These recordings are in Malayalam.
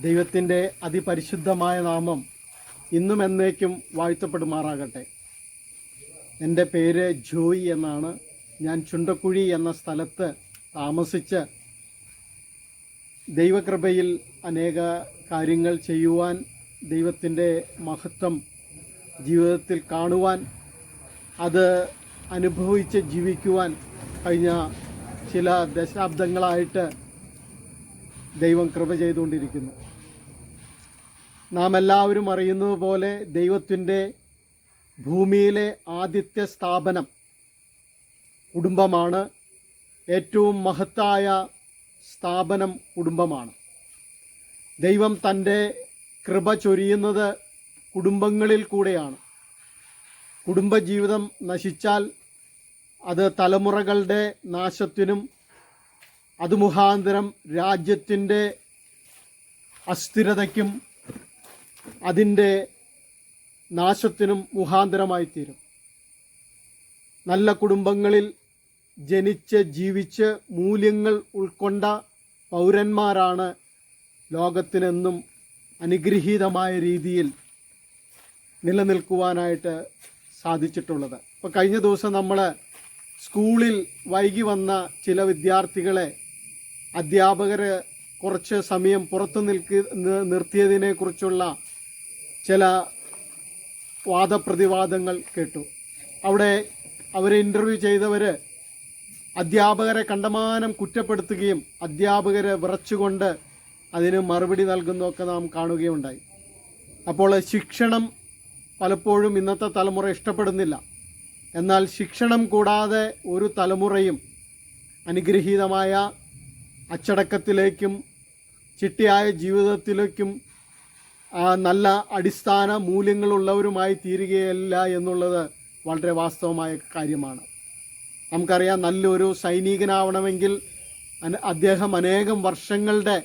ദൈവത്തിൻ്റെ അതിപരിശുദ്ധമായ നാമം ഇന്നും എന്നേക്കും വാഴ്ത്തപ്പെടുമാറാകട്ടെ. എൻ്റെ പേര് ജോയി എന്നാണ്. ഞാൻ ചുണ്ടക്കുഴി എന്ന സ്ഥലത്ത് താമസിച്ച് ദൈവകൃപയിൽ അനേക കാര്യങ്ങൾ ചെയ്യുവാൻ, ദൈവത്തിൻ്റെ മഹത്വം ജീവിതത്തിൽ കാണുവാൻ, അത് അനുഭവിച്ച് ജീവിക്കുവാൻ കഴിഞ്ഞ ചില ദശാബ്ദങ്ങളായിട്ട് ദൈവം കൃപ ചെയ്തുകൊണ്ടിരിക്കുന്നു. നാം എല്ലാവരും അറിയുന്നത് പോലെ ദൈവത്തിൻ്റെ ഭൂമിയിലെ ആദ്യത്തെ സ്ഥാപനം കുടുംബമാണ്. ഏറ്റവും മഹത്തായ സ്ഥാപനം കുടുംബമാണ്. ദൈവം തൻ്റെ കൃപ ചൊരിയുന്നത് കുടുംബങ്ങളിൽ കൂടെയാണ്. കുടുംബജീവിതം നശിച്ചാൽ അത് തലമുറകളുടെ നാശത്തിനും അതുമുഖാന്തരം രാജ്യത്തിൻ്റെ അസ്ഥിരതയ്ക്കും അതിൻ്റെ നാശത്തിനും മുഖാന്തരമായി തീരും. നല്ല കുടുംബങ്ങളിൽ ജനിച്ച് ജീവിച്ച് മൂല്യങ്ങൾ ഉൾക്കൊണ്ട പൗരന്മാരാണ് ലോകത്തിനെന്നും അനുഗ്രഹീതമായ രീതിയിൽ നിലനിൽക്കുവാനായിട്ട് സാധിച്ചിട്ടുള്ളത്. ഇപ്പോൾ കഴിഞ്ഞ ദിവസം നമ്മൾ സ്കൂളിൽ വൈകി വന്ന ചില വിദ്യാർത്ഥികളെ അധ്യാപകർ കുറച്ച് സമയം പുറത്തു നിർത്തിയതിനെക്കുറിച്ചുള്ള ചില വാദപ്രതിവാദങ്ങൾ കേട്ടു. അവിടെ അവരെ ഇൻ്റർവ്യൂ ചെയ്തവർ അധ്യാപകരെ കണ്ടമാനം കുറ്റപ്പെടുത്തുകയും അധ്യാപകരെ വിറച്ചുകൊണ്ട് അതിന് മറുപടി നൽകുന്നതൊക്കെ നാം കാണുകയുണ്ടായി. അപ്പോൾ ശിക്ഷണം പലപ്പോഴും ഇന്നത്തെ തലമുറ ഇഷ്ടപ്പെടുന്നില്ല. എന്നാൽ ശിക്ഷണം കൂടാതെ ഒരു തലമുറയും അനുഗ്രഹീതമായ അച്ചടക്കത്തിലേക്കും ചിട്ടയായ ജീവിതത്തിലേക്കും നല്ല അടിസ്ഥാന മൂല്യങ്ങളുള്ളവരുമായി തീരുകയില്ല എന്നുള്ളത് വളരെ വാസ്തവമായ കാര്യമാണ്. നമുക്കറിയാം, നല്ലൊരു സൈനികനാവണമെങ്കിൽ അദ്ദേഹം അനേകം വർഷങ്ങളുടെ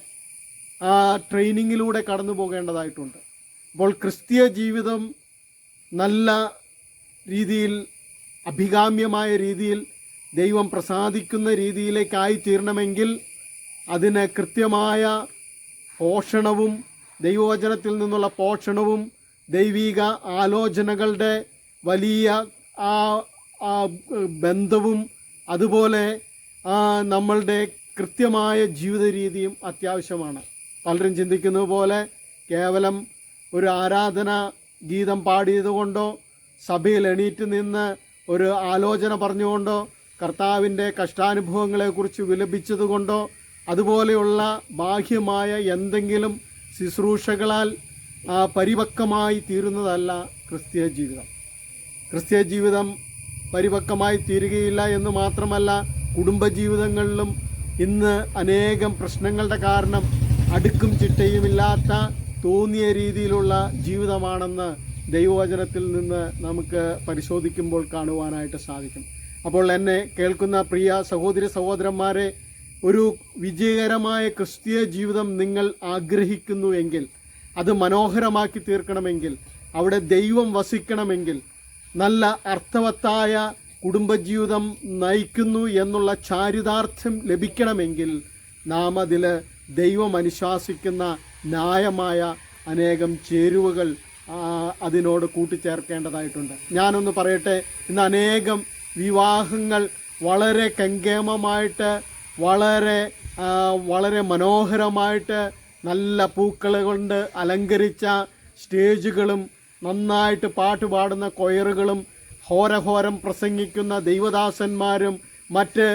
ട്രെയിനിങ്ങിലൂടെ കടന്നു പോകേണ്ടതായിട്ടുണ്ട്. അപ്പോൾ ക്രിസ്തീയ ജീവിതം നല്ല രീതിയിൽ, അഭികാമ്യമായ രീതിയിൽ, ദൈവം പ്രസാദിക്കുന്ന രീതിയിലേക്കായി തീരണമെങ്കിൽ അതിന് കൃത്യമായ പോഷണവും, ദൈവവചനത്തിൽ നിന്നുള്ള പോഷണവും, ദൈവിക ആലോചനകളുടെ വലിയ ബന്ധവും, അതുപോലെ നമ്മളുടെ കൃത്യമായ ജീവിത രീതിയും അത്യാവശ്യമാണ്. പലരും ചിന്തിക്കുന്നത് പോലെ കേവലം ഒരു ആരാധന ഗീതം പാടിയതുകൊണ്ടോ സഭയിൽ എണീറ്റ് നിന്ന് ഒരു ആലോചന പറഞ്ഞുകൊണ്ടോ കർത്താവിൻ്റെ കഷ്ടാനുഭവങ്ങളെക്കുറിച്ച് വിലപിച്ചതുകൊണ്ടോ അതുപോലെയുള്ള ബാഹ്യമായ എന്തെങ്കിലും ശുശ്രൂഷകളാൽ പരിപക്വമായി തീരുന്നതല്ല ക്രിസ്തീയ ജീവിതം. ക്രിസ്തീയ ജീവിതം പരിപക്വമായി തീരുകയില്ല എന്ന് മാത്രമല്ല, കുടുംബജീവിതങ്ങളിലും ഇന്ന് അനേകം പ്രശ്നങ്ങളുടെ കാരണം അടുക്കും ചിട്ടയുമില്ലാത്ത തോന്നിയ രീതിയിലുള്ള ജീവിതമാണെന്ന് ദൈവവചനത്തിൽ നിന്ന് നമുക്ക് പരിശോധിക്കുമ്പോൾ കാണുവാനായിട്ട് സാധിക്കും. അപ്പോൾ എന്നെ കേൾക്കുന്ന പ്രിയ സഹോദരി സഹോദരന്മാരെ, ഒരു വിജയകരമായ ക്രിസ്തീയ ജീവിതം നിങ്ങൾ ആഗ്രഹിക്കുന്നു എങ്കിൽ, അത് മനോഹരമാക്കി തീർക്കണമെങ്കിൽ, അവിടെ ദൈവം വസിക്കണമെങ്കിൽ, നല്ല അർത്ഥവത്തായ കുടുംബജീവിതം നയിക്കുന്നു എന്നുള്ള ചാരിതാർത്ഥ്യം ലഭിക്കണമെങ്കിൽ നാം അതിൽ ദൈവം അനുശാസിക്കുന്ന ന്യായമായ അനേകം ചേരുവകൾ അതിനോട് കൂട്ടിച്ചേർക്കേണ്ടതായിട്ടുണ്ട്. ഞാനൊന്ന് പറയട്ടെ, ഇന്ന് അനേകം വിവാഹങ്ങൾ വളരെ കെങ്കേമമായിട്ട്, വളരെ മനോഹരമായിട്ട്, നല്ല പൂക്കൾ കൊണ്ട് അലങ്കരിച്ച സ്റ്റേജുകളും നന്നായിട്ട് പാട്ടുപാടുന്ന കൊയറുകളും ഹോരഹോരം പ്രസംഗിക്കുന്ന ദൈവദാസന്മാരും മറ്റ്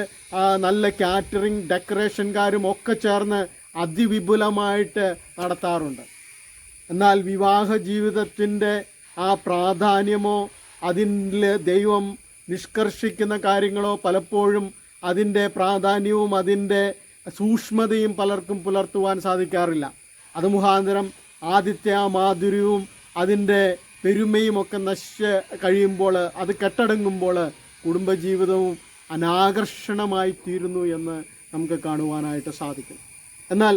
നല്ല കാറ്ററിംഗ് ഡെക്കറേഷൻകാരും ഒക്കെ ചേർന്ന് അതിവിപുലമായിട്ട് നടത്താറുണ്ട്. എന്നാൽ വിവാഹ ജീവിതത്തിൻ്റെ ആ പ്രാധാന്യമോ അതിൽ ദൈവം നിഷ്കർഷിക്കുന്ന കാര്യങ്ങളോ പലപ്പോഴും അതിൻ്റെ പ്രാധാന്യവും അതിൻ്റെ സൂക്ഷ്മതയും പലർക്കും പുലർത്തുവാൻ സാധിക്കാറില്ല. അത് മുഖാന്തരം ആദ്യത്തെ ആ മാധുര്യവും അതിൻ്റെ പെരുമയും ഒക്കെ നശിച്ച് കഴിയുമ്പോൾ, അത് കെട്ടടങ്ങുമ്പോൾ കുടുംബജീവിതവും അനാകർഷണമായി തീരുന്നു എന്ന് നമുക്ക് കാണുവാനായിട്ട് സാധിക്കും. എന്നാൽ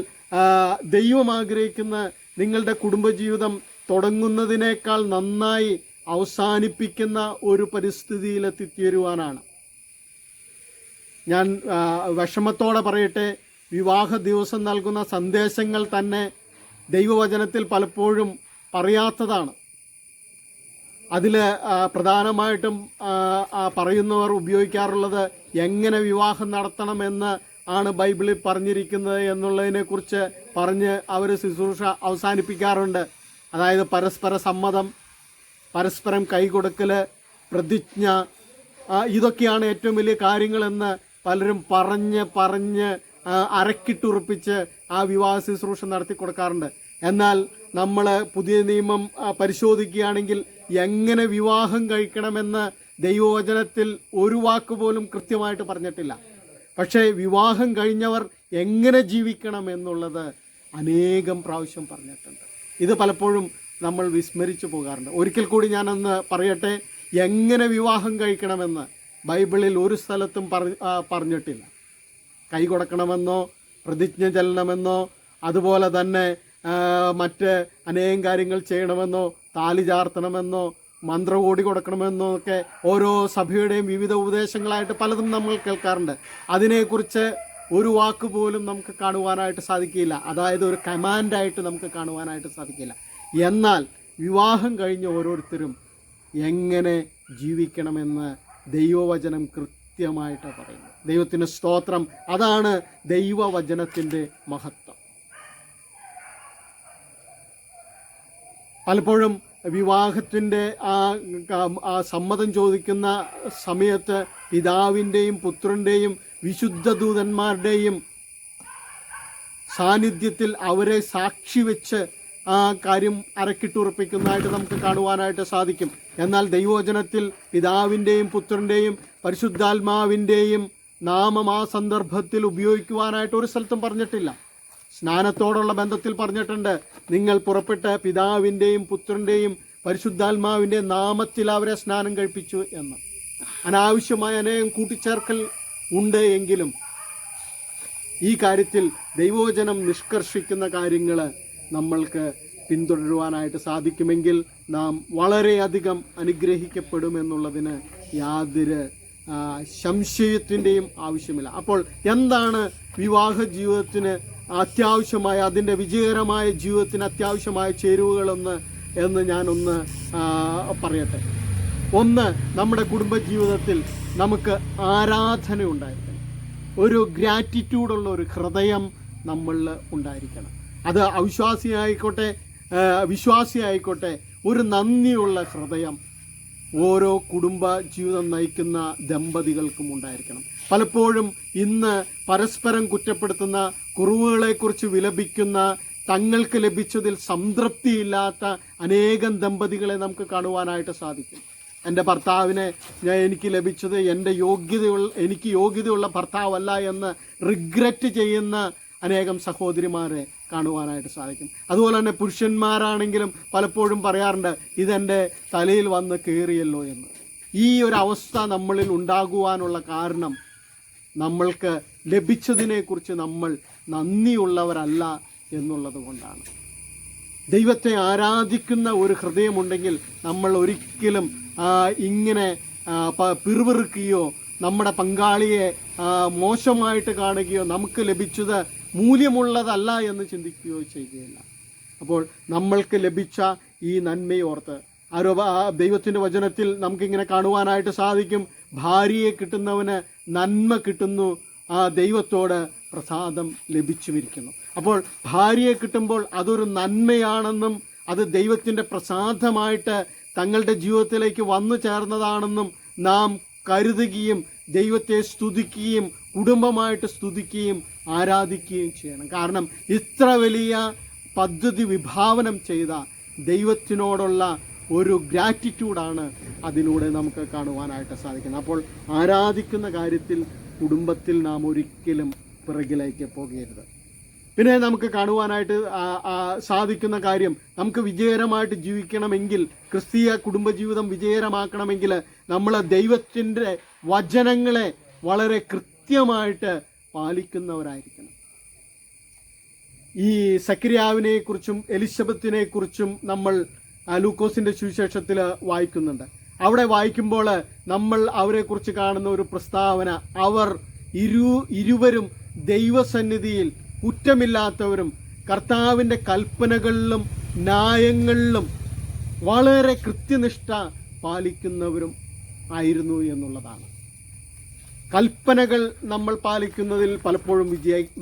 ദൈവം ആഗ്രഹിക്കുന്ന നിങ്ങളുടെ കുടുംബജീവിതം തുടങ്ങുന്നതിനേക്കാൾ നന്നായി അവസാനിപ്പിക്കുന്ന ഒരു പരിസ്ഥിതിയിലെത്തിത്തീരുവാനാണ്. ഞാൻ വിഷമത്തോടെ പറയട്ടെ, വിവാഹ ദിവസം നൽകുന്ന സന്ദേശങ്ങൾ തന്നെ ദൈവവചനത്തിൽ പലപ്പോഴും പറയാത്തതാണ്. അതിൽ പ്രധാനമായിട്ടും പറയുന്നവർ ഉപയോഗിക്കാറുള്ളത് എങ്ങനെ വിവാഹം നടത്തണമെന്ന് ആണ് ബൈബിളിൽ പറഞ്ഞിരിക്കുന്നത് എന്നുള്ളതിനെക്കുറിച്ച് പറഞ്ഞ് അവർ ശുശ്രൂഷ അവസാനിപ്പിക്കാറുണ്ട്. അതായത് പരസ്പര സമ്മതം, പരസ്പരം കൈകൊടുക്കൽ, പ്രതിജ്ഞ, ഇതൊക്കെയാണ് ഏറ്റവും വലിയ കാര്യങ്ങളെന്ന് പലരും പറഞ്ഞ് അരക്കിട്ടുറപ്പിച്ച് ആ വിവാഹ ശുശ്രൂഷ നടത്തി കൊടുക്കാറുണ്ട്. എന്നാൽ നമ്മൾ പുതിയ നിയമം പരിശോധിക്കുകയാണെങ്കിൽ എങ്ങനെ വിവാഹം കഴിക്കണമെന്ന് ദൈവവചനത്തിൽ ഒരു വാക്ക് പോലും കൃത്യമായിട്ട് പറഞ്ഞിട്ടില്ല. പക്ഷേ വിവാഹം കഴിഞ്ഞവർ എങ്ങനെ ജീവിക്കണം എന്നുള്ളത് അനേകം പ്രാവശ്യം പറഞ്ഞിട്ടുണ്ട്. ഇത് പലപ്പോഴും നമ്മൾ വിസ്മരിച്ചു പോകാറുണ്ട്. ഒരിക്കൽ കൂടി ഞാനൊന്ന് പറയട്ടെ, എങ്ങനെ വിവാഹം കഴിക്കണമെന്ന് ബൈബിളിൽ ഒരു സ്ഥലത്തും പറഞ്ഞിട്ടില്ല. കൈ കൊടുക്കണമെന്നോ പ്രതിജ്ഞ ചെല്ലണമെന്നോ അതുപോലെ തന്നെ മറ്റ് അനേകം കാര്യങ്ങൾ ചെയ്യണമെന്നോ താലി ചാർത്തണമെന്നോ മന്ത്രകോടി കൊടുക്കണമെന്നോ ഒക്കെ ഓരോ സഭയുടെയും വിവിധ ഉപദേശങ്ങളായിട്ട് പലതും നമ്മൾ കേൾക്കാറുണ്ട്. അതിനെക്കുറിച്ച് ഒരു വാക്ക് പോലും നമുക്ക് കാണുവാനായിട്ട് സാധിക്കില്ല. അതായത് ഒരു കമാൻഡായിട്ട് നമുക്ക് കാണുവാനായിട്ട് സാധിക്കില്ല. എന്നാൽ വിവാഹം കഴിഞ്ഞ ഓരോരുത്തരും എങ്ങനെ ജീവിക്കണമെന്ന് ദൈവവചനം കൃത്യമായിട്ട് പറയുന്നു. ദൈവത്തിന് സ്തോത്രം. അതാണ് ദൈവവചനത്തിൻ്റെ മഹത്വം. പലപ്പോഴും വിവാഹത്തിൻ്റെ ആ സമ്മതം ചോദിക്കുന്ന സമയത്ത് പിതാവിൻ്റെയും പുത്രൻ്റെയും വിശുദ്ധ ദൂതന്മാരുടെയും സാന്നിധ്യത്തിൽ അവരെ സാക്ഷി വെച്ച് ആ കാര്യം അരക്കിട്ടുറപ്പിക്കുന്നതായിട്ട് നമുക്ക് കാണുവാനായിട്ട് സാധിക്കും. എന്നാൽ ദൈവവചനത്തിൽ പിതാവിൻ്റെയും പുത്രൻ്റെയും പരിശുദ്ധാത്മാവിൻ്റെയും നാമം ആ സന്ദർഭത്തിൽ ഉപയോഗിക്കുവാനായിട്ട് ഒരു സ്ഥലത്തും പറഞ്ഞിട്ടില്ല. സ്നാനത്തോടുള്ള ബന്ധത്തിൽ പറഞ്ഞിട്ടുണ്ട്, നിങ്ങൾ പുറപ്പെട്ട് പിതാവിൻ്റെയും പുത്രൻ്റെയും പരിശുദ്ധാത്മാവിൻ്റെ നാമത്തിൽ അവരെ സ്നാനം കഴിപ്പിച്ചു എന്ന്. അനാവശ്യമായ അനേകം കൂട്ടിച്ചേർക്കൽ ഉണ്ട്. എങ്കിലും ഈ കാര്യത്തിൽ ദൈവവചനം നിഷ്കർഷിക്കുന്ന കാര്യങ്ങൾ നമ്മൾക്ക് പിന്തുടരുവാനായിട്ട് സാധിക്കുമെങ്കിൽ നാം വളരെയധികം അനുഗ്രഹിക്കപ്പെടുമെന്നുള്ളതിന് യാതൊരു സംശയത്തിൻ്റെയും ആവശ്യമില്ല. അപ്പോൾ എന്താണ് വിവാഹ ജീവിതത്തിന് അത്യാവശ്യമായ, അതിൻ്റെ വിജയകരമായ ജീവിതത്തിന് അത്യാവശ്യമായ ചേരുവകളൊന്ന് എന്ന് ഞാനൊന്ന് പറയട്ടെ. ഒന്ന്, നമ്മുടെ കുടുംബജീവിതത്തിൽ നമുക്ക് ആരാധന ഉണ്ടായിരിക്കണം. ഒരു ഗ്രാറ്റിറ്റ്യൂഡുള്ള ഒരു ഹൃദയം നമ്മളിൽ ഉണ്ടായിരിക്കണം. അത് അവിശ്വാസിയായിക്കോട്ടെ വിശ്വാസിയായിക്കോട്ടെ, ഒരു നന്ദിയുള്ള ഹൃദയം ഓരോ കുടുംബ ജീവിതം നയിക്കുന്ന ദമ്പതികൾക്കും ഉണ്ടായിരിക്കണം. പലപ്പോഴും ഇന്ന് പരസ്പരം കുറ്റപ്പെടുത്തുന്ന, കുറവുകളെക്കുറിച്ച് വിലപിക്കുന്ന, തങ്ങൾക്ക് ലഭിച്ചതിൽ സംതൃപ്തിയില്ലാത്ത അനേകം ദമ്പതികളെ നമുക്ക് കാണുവാനായിട്ട് സാധിക്കും. എൻ്റെ ഭർത്താവിനെ എനിക്ക് ലഭിച്ചത് എനിക്ക് യോഗ്യതയുള്ള ഭർത്താവല്ല എന്ന് റിഗ്രറ്റ് ചെയ്യുന്ന അനേകം സഹോദരിമാരെ കാണുവാനായിട്ട് സാധിക്കും. അതുപോലെ തന്നെ പുരുഷന്മാരാണെങ്കിലും പലപ്പോഴും പറയാറുണ്ട്, ഇതെൻ്റെ തലയിൽ വന്ന് കയറിയല്ലോ എന്ന്. ഈ ഒരു അവസ്ഥ നമ്മളിൽ ഉണ്ടാകുവാനുള്ള കാരണം നമ്മൾക്ക് ലഭിച്ചതിനെക്കുറിച്ച് നമ്മൾ നന്ദിയുള്ളവരല്ല എന്നുള്ളത് കൊണ്ടാണ്. ദൈവത്തെ ആരാധിക്കുന്ന ഒരു ഹൃദയമുണ്ടെങ്കിൽ നമ്മൾ ഒരിക്കലും ഇങ്ങനെ പിറുപിറുക്കുകയോ നമ്മുടെ പങ്കാളിയെ മോശമായിട്ട് കാണുകയോ നമുക്ക് ലഭിച്ചത് മൂല്യമുള്ളതല്ല എന്ന് ചിന്തിക്കുകയോ ചെയ്യുകയില്ല. അപ്പോൾ നമ്മൾക്ക് ലഭിച്ച ഈ നന്മയോർത്ത് ദൈവത്തിൻ്റെ വചനത്തിൽ നമുക്കിങ്ങനെ കാണുവാനായിട്ട് സാധിക്കും, ഭാര്യയെ കിട്ടുന്നവന് നന്മ കിട്ടുന്നു, ആ ദൈവത്തോട് പ്രസാദം ലഭിച്ചുമിരിക്കുന്നു. അപ്പോൾ ഭാര്യയെ കിട്ടുമ്പോൾ അതൊരു നന്മയാണെന്നും അത് ദൈവത്തിൻ്റെ പ്രസാദമായിട്ട് തങ്ങളുടെ ജീവിതത്തിലേക്ക് വന്നു ചേർന്നതാണെന്നും നാം കരുതുകയും ദൈവത്തെ സ്തുതിക്കുകയും കുടുംബമായിട്ട് സ്തുതിക്കുകയും ആരാധിക്കുകയും ചെയ്യണം. കാരണം ഇത്ര വലിയ പദ്ധതി വിഭാവനം ചെയ്ത ദൈവത്തിനോടുള്ള ഒരു ഗ്രാറ്റിറ്റ്യൂഡാണ് അതിലൂടെ നമുക്ക് കാണുവാനായിട്ട് സാധിക്കുന്നത്. അപ്പോൾ ആരാധിക്കുന്ന കാര്യത്തിൽ കുടുംബത്തിൽ നാം ഒരിക്കലും പിറകിലേക്ക് പോകരുത്. പിന്നെ നമുക്ക് കാണുവാനായിട്ട് സാധിക്കുന്ന കാര്യം, നമുക്ക് വിജയകരമായിട്ട് ജീവിക്കണമെങ്കിൽ, ക്രിസ്തീയ കുടുംബജീവിതം വിജയകരമാക്കണമെങ്കിൽ നമ്മൾ ദൈവത്തിൻ്റെ വചനങ്ങളെ വളരെ കൃത്യമായിട്ട് പാലിക്കുന്നവരായിരിക്കണം. ഈ സക്രിയാവിനെ കുറിച്ചും എലിസബത്തിനെ കുറിച്ചും നമ്മൾ ലൂക്കോസിൻ്റെ സുവിശേഷത്തിൽ വായിക്കുന്നുണ്ട്. അവിടെ വായിക്കുമ്പോൾ നമ്മൾ അവരെക്കുറിച്ച് കാണുന്ന ഒരു പ്രസ്താവന, അവർ ഇരുവരും ദൈവസന്നിധിയിൽ കുറ്റമില്ലാത്തവരും കർത്താവിൻ്റെ കൽപ്പനകളിലും ന്യായങ്ങളിലും വളരെ കൃത്യനിഷ്ഠ പാലിക്കുന്നവരും ആയിരുന്നു എന്നുള്ളതാണ്. കൽപ്പനകൾ നമ്മൾ പാലിക്കുന്നതിൽ പലപ്പോഴും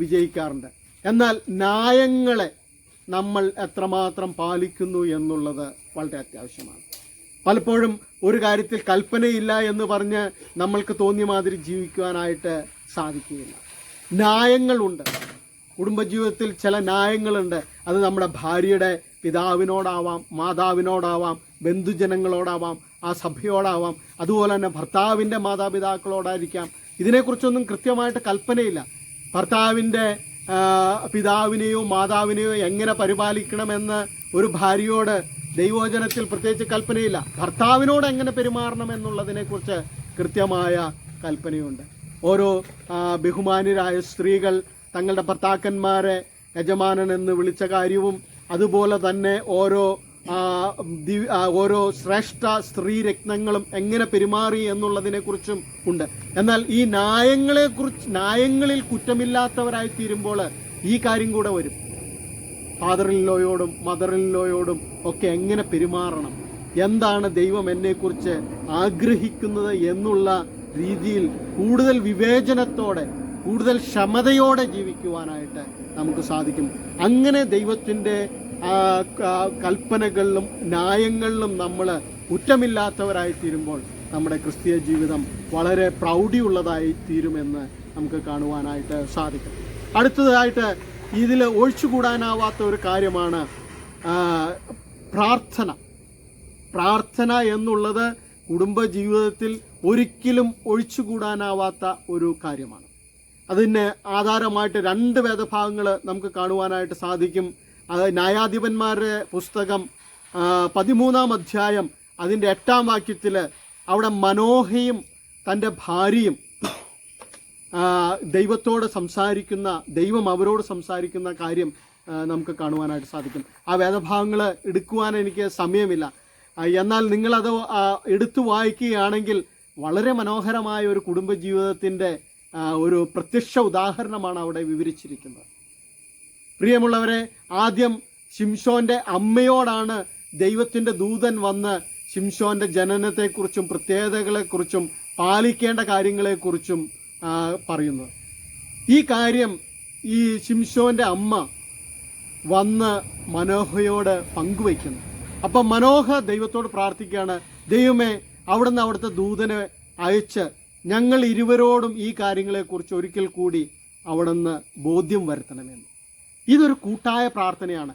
വിജയിക്കാറുണ്ട്. എന്നാൽ ന്യായങ്ങളെ നമ്മൾ എത്രമാത്രം പാലിക്കുന്നു എന്നുള്ളത് വളരെ അത്യാവശ്യമാണ്. പലപ്പോഴും ഒരു കാര്യത്തിൽ കൽപ്പനയില്ല എന്ന് പറഞ്ഞ് നമ്മൾക്ക് തോന്നിയ മാതിരി ജീവിക്കുവാനായിട്ട് സാധിക്കുകയില്ല. ന്യായങ്ങളുണ്ട്. കുടുംബജീവിതത്തിൽ ചില ന്യായങ്ങളുണ്ട്. അത് നമ്മുടെ ഭാര്യയുടെ പിതാവിനോടാവാം, മാതാവിനോടാവാം, ബന്ധുജനങ്ങളോടാവാം, ആ സഭയോടാവാം, അതുപോലെ തന്നെ ഭർത്താവിൻ്റെ മാതാപിതാക്കളോടായിരിക്കാം. ഇതിനെക്കുറിച്ചൊന്നും കൃത്യമായിട്ട് കൽപ്പനയില്ല. ഭർത്താവിൻ്റെ പിതാവിനെയോ മാതാവിനെയോ എങ്ങനെ പരിപാലിക്കണമെന്ന് ഒരു ഭാര്യയോട് ദൈവവചനത്തിൽ പ്രത്യേകിച്ച് കൽപ്പനയില്ല. ഭർത്താവിനോട് എങ്ങനെ പെരുമാറണം എന്നുള്ളതിനെക്കുറിച്ച് കൃത്യമായ കൽപ്പനയുണ്ട്. ഓരോ ബഹുമാന്യരായ സ്ത്രീകൾ തങ്ങളുടെ ഭർത്താക്കന്മാരെ യജമാനൻ എന്ന് വിളിച്ച കാര്യവും, അതുപോലെ തന്നെ ഓരോ ശ്രേഷ്ഠ സ്ത്രീരത്നങ്ങളും എങ്ങനെ പെരുമാറി എന്നുള്ളതിനെക്കുറിച്ചും ഉണ്ട്. എന്നാൽ ഈ ന്യായങ്ങളിൽ കുറ്റമില്ലാത്തവരായി തീരുമ്പോൾ ഈ കാര്യം കൂടെ വരും. ഫാദർ ഇൻ ലോയോടും മദർ ഇൻ ലോയോടും ഒക്കെ എങ്ങനെ പെരുമാറണം, എന്താണ് ദൈവം എന്നെക്കുറിച്ച് ആഗ്രഹിക്കുന്നത് എന്നുള്ള രീതിയിൽ കൂടുതൽ വിവേചനത്തോടെ, കൂടുതൽ ക്ഷമതയോടെ ജീവിക്കുവാനായിട്ട് നമുക്ക് സാധിക്കും. അങ്ങനെ ദൈവത്തിൻ്റെ കൽപ്പനകളിലും ന്യായങ്ങളിലും നമ്മൾ കുറ്റമില്ലാത്തവരായി തീരുമ്പോൾ നമ്മുടെ ക്രിസ്തീയ ജീവിതം വളരെ പ്രൗഢിയുള്ളതായി തീരുമെന്ന് നമുക്ക് കാണുവാനായിട്ട് സാധിക്കും. അടുത്തതായിട്ട് ഇതിൽ ഒഴിച്ചുകൂടാനാവാത്ത ഒരു കാര്യമാണ് പ്രാർത്ഥന. പ്രാർത്ഥന എന്നുള്ളത് കുടുംബജീവിതത്തിൽ ഒരിക്കലും ഒഴിച്ചുകൂടാനാവാത്ത ഒരു കാര്യമാണ്. അതിന് ആധാരമായിട്ട് 2 വേദഭാഗങ്ങൾ നമുക്ക് കാണുവാനായിട്ട് സാധിക്കും. അത് ന്യായാധിപന്മാരുടെ പുസ്തകം 13-ാം അധ്യായം അതിൻ്റെ 8-ാം വാക്യത്തിൽ അവിടെ മനോഹയും തൻ്റെ ഭാര്യയും ദൈവത്തോട് സംസാരിക്കുന്ന, ദൈവം അവരോട് സംസാരിക്കുന്ന കാര്യം നമുക്ക് കാണുവാനായിട്ട് സാധിക്കും. ആ വേദഭാഗങ്ങൾ എടുക്കുവാൻ എനിക്ക് സമയമില്ല. എന്നാൽ നിങ്ങളത് എടുത്തു വായിക്കുകയാണെങ്കിൽ വളരെ മനോഹരമായ ഒരു കുടുംബജീവിതത്തിൻ്റെ ഒരു പ്രത്യക്ഷ ഉദാഹരണമാണ് അവിടെ വിവരിച്ചിരിക്കുന്നത്. പ്രിയമുള്ളവരെ, ആദ്യം ശിംശോൻ്റെ അമ്മയോടാണ് ദൈവത്തിൻ്റെ ദൂതൻ വന്ന് ശിംശോൻ്റെ ജനനത്തെക്കുറിച്ചും പ്രത്യേകതകളെക്കുറിച്ചും പാലിക്കേണ്ട കാര്യങ്ങളെക്കുറിച്ചും പറയുന്നത്. ഈ കാര്യം ഈ ശിംശോൻ്റെ അമ്മ വന്ന് മനോഹയോട് പങ്കുവയ്ക്കുന്നു. അപ്പം മനോഹ ദൈവത്തോട് പ്രാർത്ഥിക്കുകയാണ്, ദൈവമേ, അവിടുന്ന് അവിടുത്തെ ദൂതനെ അയച്ച് ഞങ്ങൾ ഇരുവരോടും ഈ കാര്യങ്ങളെക്കുറിച്ച് ഒരിക്കൽ കൂടി അവിടുന്ന് ബോധ്യം വരുത്തണമെന്ന്. ഇതൊരു കൂട്ടായ പ്രാർത്ഥനയാണ്.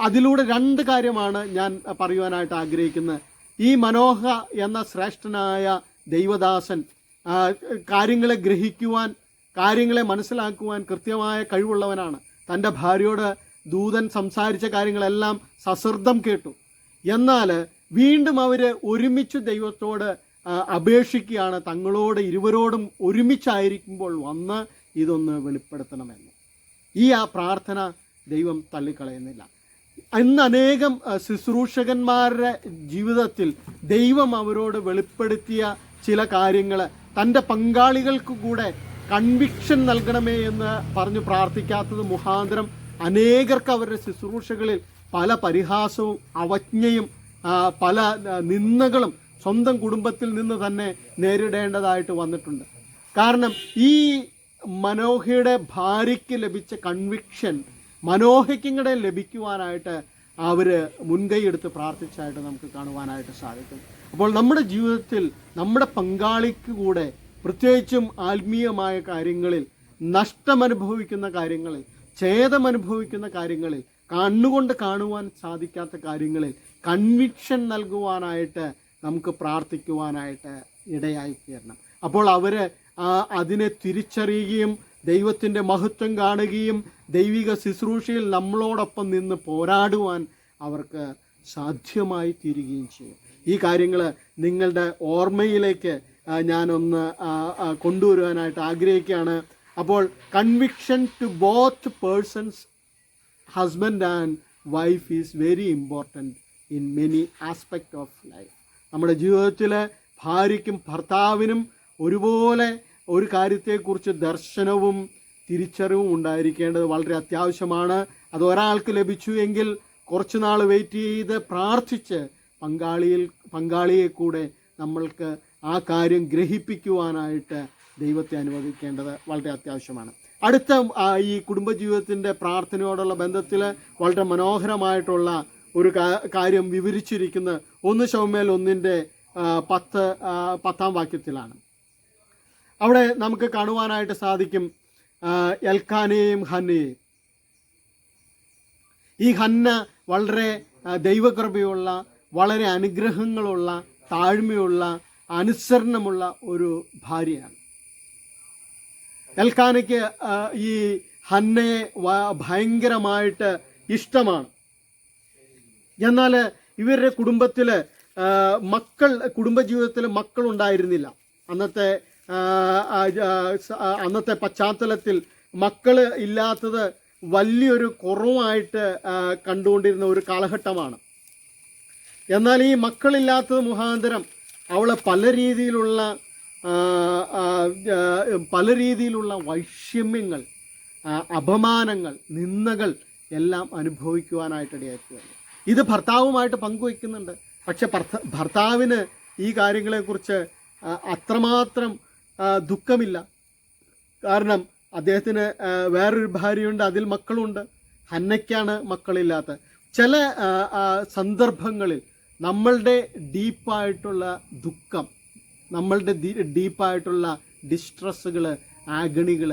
അതിലൂടെ 2 കാര്യമാണ് ഞാൻ പറയുവാനായിട്ട് ആഗ്രഹിക്കുന്നത്. ഈ മനോഹ എന്ന ശ്രേഷ്ഠനായ ദൈവദാസൻ കാര്യങ്ങളെ ഗ്രഹിക്കുവാൻ, കാര്യങ്ങളെ മനസ്സിലാക്കുവാൻ കൃത്യമായ കഴിവുള്ളവനാണ്. തൻ്റെ ഭാര്യയോട് ദൂതൻ സംസാരിച്ച കാര്യങ്ങളെല്ലാം സശ്രദ്ധം കേട്ടു. എന്നാൽ വീണ്ടും അവർ ഒരുമിച്ച് ദൈവത്തോട് അപേക്ഷിക്കുകയാണ്, തങ്ങളോട് ഇരുവരോടും ഒരുമിച്ചായിരിക്കുമ്പോൾ വന്ന് ഇതൊന്ന് വെളിപ്പെടുത്തണമെന്ന്. ഈ പ്രാർത്ഥന ദൈവം തള്ളിക്കളയുന്നില്ല. ഇന്ന് അനേകം ശുശ്രൂഷകന്മാരുടെ ജീവിതത്തിൽ ദൈവം അവരോട് വെളിപ്പെടുത്തിയ ചില കാര്യങ്ങൾ തൻ്റെ പങ്കാളികൾക്ക് കൂടെ കൺവിക്ഷൻ നൽകണമേ എന്ന് പറഞ്ഞ് പ്രാർത്ഥിക്കാത്തത് മുഖാന്തരം അനേകർക്ക് അവരുടെ ശുശ്രൂഷകളിൽ പല പരിഹാസവും അവജ്ഞയും പല നിന്ദകളും സ്വന്തം കുടുംബത്തിൽ നിന്ന് തന്നെ നേരിടേണ്ടതായിട്ട് വന്നിട്ടുണ്ട്. കാരണം ഈ മനോഹയുടെ ഭാര്യയ്ക്ക് ലഭിച്ച കൺവിക്ഷൻ മനോഹയ്ക്കിങ്ങടെ ലഭിക്കുവാനായിട്ട് അവർ മുൻകൈയെടുത്ത് പ്രാർത്ഥിച്ചായിട്ട് നമുക്ക് കാണുവാനായിട്ട് സാധിക്കും. അപ്പോൾ നമ്മുടെ ജീവിതത്തിൽ നമ്മുടെ പങ്കാളിക്ക് കൂടെ പ്രത്യേകിച്ചും ആത്മീയമായ കാര്യങ്ങളിൽ, നഷ്ടമനുഭവിക്കുന്ന കാര്യങ്ങളിൽ, ഛേദമനുഭവിക്കുന്ന കാര്യങ്ങളിൽ, കണ്ണുകൊണ്ട് കാണുവാൻ സാധിക്കാത്ത കാര്യങ്ങളിൽ കൺവിക്ഷൻ നൽകുവാനായിട്ട് നമുക്ക് പ്രാർത്ഥിക്കുവാനായിട്ട് ഇടയായി തീരണം. അപ്പോൾ അവർ അതിനെ തിരിച്ചറിയുകയും ദൈവത്തിൻ്റെ മഹത്വം കാണുകയും ദൈവിക ശുശ്രൂഷയിൽ നമ്മളോടൊപ്പം നിന്ന് പോരാടുവാൻ അവർക്ക് സാധ്യമായി തീരുകയും ചെയ്യും. ഈ കാര്യങ്ങൾ നിങ്ങളുടെ ഓർമ്മയിലേക്ക് ഞാനൊന്ന് കൊണ്ടുവരുവാനായിട്ട് ആഗ്രഹിക്കുകയാണ്. അപ്പോൾ conviction to both persons, husband and wife, is very important in many aspect of life. നമ്മുടെ ജീവിതത്തിൽ ഭാര്യയ്ക്കും ഭർത്താവിനും ഒരുപോലെ ഒരു കാര്യത്തെക്കുറിച്ച് ദർശനവും തിരിച്ചറിവും ഉണ്ടായിരിക്കേണ്ടത് വളരെ അത്യാവശ്യമാണ്. അത് ഒരാൾക്ക് ലഭിച്ചു എങ്കിൽ കുറച്ച് നാൾ വെയിറ്റ് ചെയ്ത് പ്രാർത്ഥിച്ച് പങ്കാളിയെ കൂടെ നമ്മൾക്ക് ആ കാര്യം ഗ്രഹിപ്പിക്കുവാനായിട്ട് ദൈവത്തെ അനുവദിക്കേണ്ടത് വളരെ അത്യാവശ്യമാണ്. അടുത്ത ഈ കുടുംബജീവിതത്തിൻ്റെ പ്രാർത്ഥനയോടുള്ള ബന്ധത്തിൽ വളരെ മനോഹരമായിട്ടുള്ള ഒരു കാര്യം വിവരിച്ചിരിക്കുന്നത് 1 ശമൂവേൽ 1:10 വാക്യത്തിലാണ്. അവിടെ നമുക്ക് കാണുവാനായിട്ട് സാധിക്കും എൽക്കാനയെയും ഹന്നയെയും. ഈ ഹന്ന വളരെ ദൈവകൃപയുള്ള, വളരെ അനുഗ്രഹങ്ങളുള്ള, താഴ്മയുള്ള, അനുസരണമുള്ള ഒരു ഭാര്യയാണ്. എൽക്കാനയ്ക്ക് ഈ ഹന്നയെ ഭയങ്കരമായിട്ട് ഇഷ്ടമാണ്. എന്നാൽ ഇവരുടെ കുടുംബത്തിൽ കുടുംബജീവിതത്തിൽ മക്കളുണ്ടായിരുന്നില്ല. അന്നത്തെ പശ്ചാത്തലത്തിൽ മക്കൾ ഇല്ലാത്തത് വലിയൊരു കുറവായിട്ട് കണ്ടുകൊണ്ടിരുന്ന ഒരു കാലഘട്ടമാണ്. എന്നാൽ ഈ മക്കളില്ലാത്തത് മുഖാന്തരം അവൾ പല രീതിയിലുള്ള വൈഷമ്യങ്ങൾ, അപമാനങ്ങൾ, നിന്ദകൾ എല്ലാം അനുഭവിക്കുവാനായിട്ടിടയായിട്ടുണ്ട്. ഇത് ഭർത്താവുമായിട്ട് പങ്കുവയ്ക്കുന്നുണ്ട്. പക്ഷെ ഭർത്താവിന് ഈ കാര്യങ്ങളെക്കുറിച്ച് അത്രമാത്രം ദുഃഖമില്ല. കാരണം അദ്ദേഹത്തിന് വേറൊരു ഭാര്യയുണ്ട്, അതിൽ മക്കളുണ്ട്. ഹന്നയ്ക്കാണ് മക്കളില്ലാത്ത. ചില സന്ദർഭങ്ങളിൽ നമ്മളുടെ ഡീപ്പായിട്ടുള്ള ദുഃഖം, നമ്മളുടെ ഡീപ്പായിട്ടുള്ള ഡിസ്ട്രസ്സുകൾ, ആഗണികൾ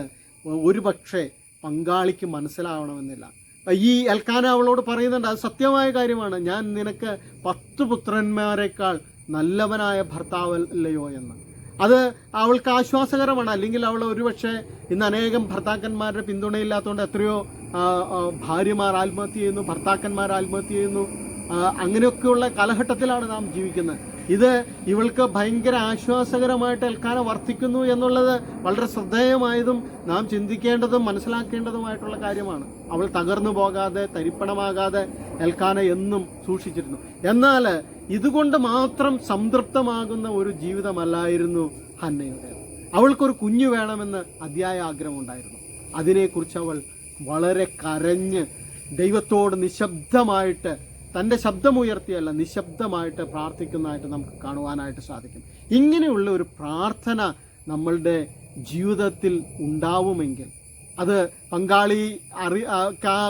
ഒരു പക്ഷേ പങ്കാളിക്ക് മനസ്സിലാവണമെന്നില്ല. ഈ എൽക്കാന അവളോട് പറയുന്നുണ്ട്, അത് സത്യമായ കാര്യമാണ്, ഞാൻ നിനക്ക് 10 പുത്രന്മാരെക്കാൾ നല്ലവനായ ഭർത്താവല്ലയോ എന്ന്. അത് അവൾക്ക് ആശ്വാസകരമാണ്. അല്ലെങ്കിൽ അവൾ ഒരുപക്ഷെ ഇന്ന് അനേകം ഭർത്താക്കന്മാരുടെ പിന്തുണയില്ലാത്തതുകൊണ്ട് എത്രയോ ഭാര്യമാർ ആത്മഹത്യ ചെയ്യുന്നു, ഭർത്താക്കന്മാർ ആത്മഹത്യ ചെയ്യുന്നു. അങ്ങനെയൊക്കെയുള്ള കാലഘട്ടത്തിലാണ് നാം ജീവിക്കുന്നത്. ഇത് ഇവൾക്ക് ഭയങ്കര ആശ്വാസകരമായിട്ട് എൽക്കാന വർത്തിക്കുന്നു എന്നുള്ളത് വളരെ ശ്രദ്ധേയമായതും നാം ചിന്തിക്കേണ്ടതും മനസ്സിലാക്കേണ്ടതുമായിട്ടുള്ള കാര്യമാണ്. അവൾ തകർന്നു പോകാതെ, തരിപ്പണമാകാതെ എൽക്കാന എന്നും സൂക്ഷിച്ചിരുന്നു. എന്നാൽ ഇതുകൊണ്ട് മാത്രം സംതൃപ്തമാകുന്ന ഒരു ജീവിതമല്ലായിരുന്നു ഹന്നയുടെ. അവൾക്കൊരു കുഞ്ഞു വേണമെന്ന് അതിയായ ആഗ്രഹമുണ്ടായിരുന്നു. അതിനെക്കുറിച്ച് അവൾ വളരെ കരഞ്ഞ് ദൈവത്തോട് നിശബ്ദമായിട്ട്, തൻ്റെ ശബ്ദമുയർത്തിയല്ല, നിശബ്ദമായിട്ട് പ്രാർത്ഥിക്കുന്നതായിട്ട് നമുക്ക് കാണുവാനായിട്ട് സാധിക്കും. ഇങ്ങനെയുള്ള ഒരു പ്രാർത്ഥന നമ്മളുടെ ജീവിതത്തിൽ ഉണ്ടാവുമെങ്കിൽ, അത് പങ്കാളി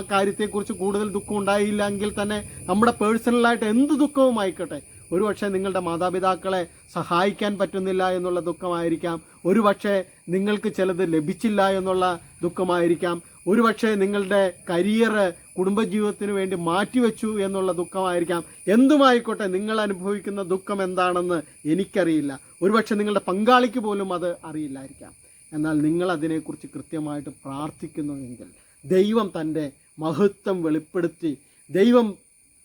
കാര്യത്തെക്കുറിച്ച് കൂടുതൽ ദുഃഖം ഉണ്ടായില്ലെങ്കിൽ തന്നെ നമ്മുടെ പേഴ്സണലായിട്ട് എന്ത് ദുഃഖവും ആയിക്കോട്ടെ, ഒരുപക്ഷെ നിങ്ങളുടെ മാതാപിതാക്കളെ സഹായിക്കാൻ പറ്റുന്നില്ല എന്നുള്ള ദുഃഖമായിരിക്കാം, ഒരുപക്ഷെ നിങ്ങൾക്ക് ചിലത് ലഭിച്ചില്ല എന്നുള്ള ദുഃഖമായിരിക്കാം, ഒരുപക്ഷെ നിങ്ങളുടെ കരിയർ കുടുംബജീവിതത്തിന് വേണ്ടി മാറ്റിവെച്ചു എന്നുള്ള ദുഃഖമായിരിക്കാം. എന്തുമായിക്കോട്ടെ, നിങ്ങൾ അനുഭവിക്കുന്ന ദുഃഖം എന്താണെന്ന് എനിക്കറിയില്ല, ഒരുപക്ഷെ നിങ്ങളുടെ പങ്കാളിക്ക് പോലും അത് അറിയില്ലായിരിക്കാം. എന്നാൽ നിങ്ങൾ അതിനെക്കുറിച്ച് കൃത്യമായിട്ട് പ്രാർത്ഥിക്കുന്നുവെങ്കിൽ ദൈവം തൻ്റെ മഹത്വം വെളിപ്പെടുത്തി, ദൈവം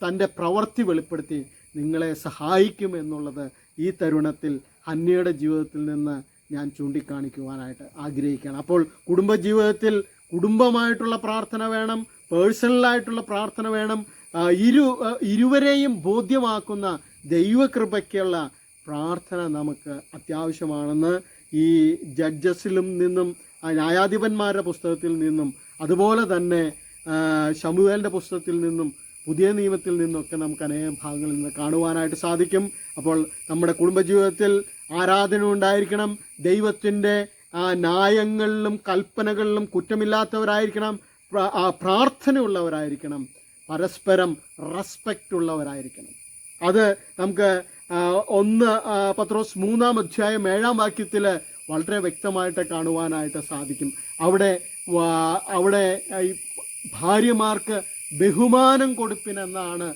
തൻ്റെ പ്രവൃത്തി വെളിപ്പെടുത്തി നിങ്ങളെ സഹായിക്കുമെന്നുള്ളത് ഈ തരുണത്തിൽ ഹന്നയുടെ ജീവിതത്തിൽ നിന്ന് ഞാൻ ചൂണ്ടിക്കാണിക്കുവാനായിട്ട് ആഗ്രഹിക്കുകയാണ്. അപ്പോൾ കുടുംബജീവിതത്തിൽ കുടുംബമായിട്ടുള്ള പ്രാർത്ഥന വേണം, പേഴ്സണലായിട്ടുള്ള പ്രാർത്ഥന വേണം. ഇരുവരെയും ബോധ്യമാക്കുന്ന ദൈവകൃപയ്ക്കുള്ള പ്രാർത്ഥന നമുക്ക് അത്യാവശ്യമാണെന്ന് ഈ ജഡ്ജസിലും നിന്നും, ന്യായാധിപന്മാരുടെ പുസ്തകത്തിൽ നിന്നും, അതുപോലെ തന്നെ ശമൂവേലിൻ്റെ പുസ്തകത്തിൽ നിന്നും, പുതിയ നിയമത്തിൽ നിന്നൊക്കെ നമുക്ക് അനേകം ഭാഗങ്ങളിൽ നിന്ന് കാണുവാനായിട്ട് സാധിക്കും. അപ്പോൾ നമ്മുടെ കുടുംബജീവിതത്തിൽ ആരാധന ഉണ്ടായിരിക്കണം, ദൈവത്തിൻ്റെ ന്യായങ്ങളിലും കൽപ്പനകളിലും കുറ്റമില്ലാത്തവരായിരിക്കണം, പ്രാർത്ഥനയുള്ളവരായിരിക്കണം, പരസ്പരം റെസ്പെക്റ്റ് ഉള്ളവരായിരിക്കണം. അത് നമുക്ക് 1 പത്രോസ് 3-ാം അധ്യായം 7-ാം വാക്യത്തിൽ വളരെ വ്യക്തമായിട്ട് കാണുവാനായിട്ട് സാധിക്കും. അവിടെ ഭാര്യമാർക്ക് ബഹുമാനം കൊടുപ്പിനെന്നാണ്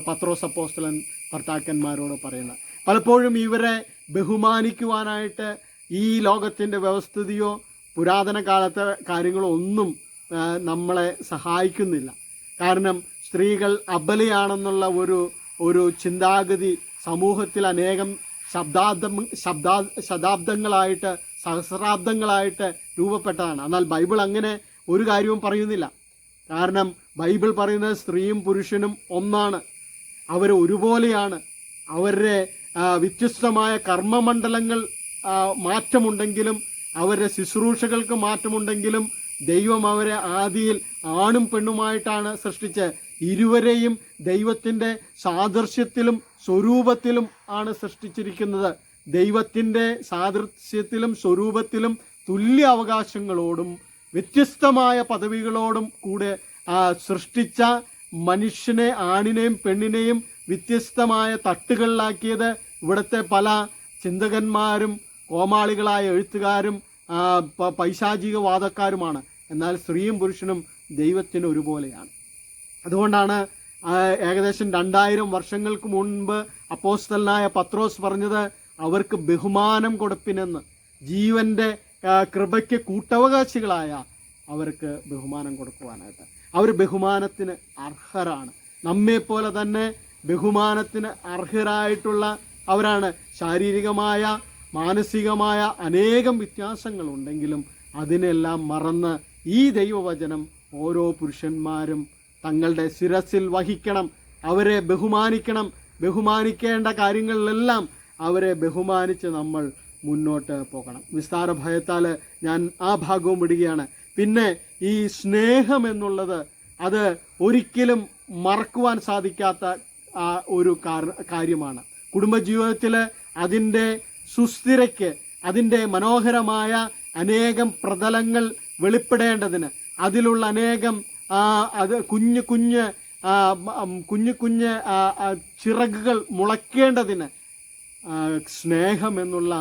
പത്രോസ് അപ്പോസ്തലൻ ഭർത്താക്കന്മാരോട് പറയുന്നത്. പലപ്പോഴും ഇവരെ ബഹുമാനിക്കുവാനായിട്ട് ഈ ലോകത്തിൻ്റെ വ്യവസ്ഥിതിയോ പുരാതന കാലത്തെ കാര്യങ്ങളോ ഒന്നും നമ്മളെ സഹായിക്കുന്നില്ല. കാരണം സ്ത്രീകൾ അബലയാണെന്നുള്ള ഒരു ചിന്താഗതി സമൂഹത്തിൽ അനേകം ശതാബ്ദങ്ങളായിട്ട്, സഹസ്രാബ്ദങ്ങളായിട്ട് രൂപപ്പെട്ടതാണ്. എന്നാൽ ബൈബിൾ അങ്ങനെ ഒരു കാര്യവും പറയുന്നില്ല. കാരണം ബൈബിൾ പറയുന്നത് സ്ത്രീയും പുരുഷനും ഒന്നാണ്, അവർ ഒരുപോലെയാണ്. അവരുടെ വ്യത്യസ്തമായ കർമ്മമണ്ഡലങ്ങൾ മാറ്റമുണ്ടെങ്കിലും, അവരുടെ ശുശ്രൂഷകൾക്ക് മാറ്റമുണ്ടെങ്കിലും, ദൈവം അവരെ ആദിയിൽ ആണും പെണ്ണുമായിട്ടാണ് സൃഷ്ടിച്ച് ഇരുവരെയും ദൈവത്തിൻ്റെ സാദൃശ്യത്തിലും സ്വരൂപത്തിലും ആണ് സൃഷ്ടിച്ചിരിക്കുന്നത്. ദൈവത്തിൻ്റെ സാദൃശ്യത്തിലും സ്വരൂപത്തിലും തുല്യ അവകാശങ്ങളോടും വ്യത്യസ്തമായ പദവികളോടും കൂടെ സൃഷ്ടിച്ച മനുഷ്യനെ, ആണിനെയും പെണ്ണിനെയും വ്യത്യസ്തമായ തട്ടുകളിലാക്കിയത് ഇവിടുത്തെ പല ചിന്തകന്മാരും കോമാളികളായ എഴുത്തുകാരും പൈശാചികവാദക്കാരുമാണ്. എന്നാൽ സ്ത്രീയും പുരുഷനും ദൈവത്തിന് ഒരുപോലെയാണ്. അതുകൊണ്ടാണ് ഏകദേശം 2000 വർഷങ്ങൾക്ക് മുൻപ് അപ്പോസ്തലനായ പത്രോസ് പറഞ്ഞത് അവർക്ക് ബഹുമാനം കൊടുപ്പിനെന്ന്. ജീവൻ്റെ കൃപയ്ക്ക് കൂട്ടവകാശികളായ അവർക്ക് ബഹുമാനം കൊടുക്കുവാനായിട്ട്. അവർ ബഹുമാനത്തിന് അർഹരാണ്. നമ്മെപ്പോലെ തന്നെ ബഹുമാനത്തിന് അർഹരായിട്ടുള്ള അവരാണ്. ശാരീരികമായ മാനസികമായ അനേകം വ്യത്യാസങ്ങളുണ്ടെങ്കിലും അതിനെല്ലാം മറന്ന് ഈ ദൈവവചനം ഓരോ പുരുഷന്മാരും തങ്ങളുടെ ശിരസിൽ വഹിക്കണം. അവരെ ബഹുമാനിക്കണം. ബഹുമാനിക്കേണ്ട കാര്യങ്ങളിലെല്ലാം അവരെ ബഹുമാനിച്ച് നമ്മൾ മുന്നോട്ട് പോകണം. വിസ്താര ഭയത്താൽ ഞാൻ ആ ഭാഗവും വിടുകയാണ്. പിന്നെ ഈ സ്നേഹം എന്നുള്ളത് അത് ഒരിക്കലും മറക്കുവാൻ സാധിക്കാത്ത ഒരു കാര്യമാണ്. കുടുംബജീവിതത്തിൽ അതിൻ്റെ സുസ്ഥിരയ്ക്ക്, അതിൻ്റെ മനോഹരമായ അനേകം പ്രതലങ്ങൾ വെളിപ്പെടേണ്ടതിന്, അതിലുള്ള അനേകം കുഞ്ഞു കുഞ്ഞ് ചിറകുകൾ മുളയ്ക്കേണ്ടതിന് സ്നേഹം എന്നുള്ള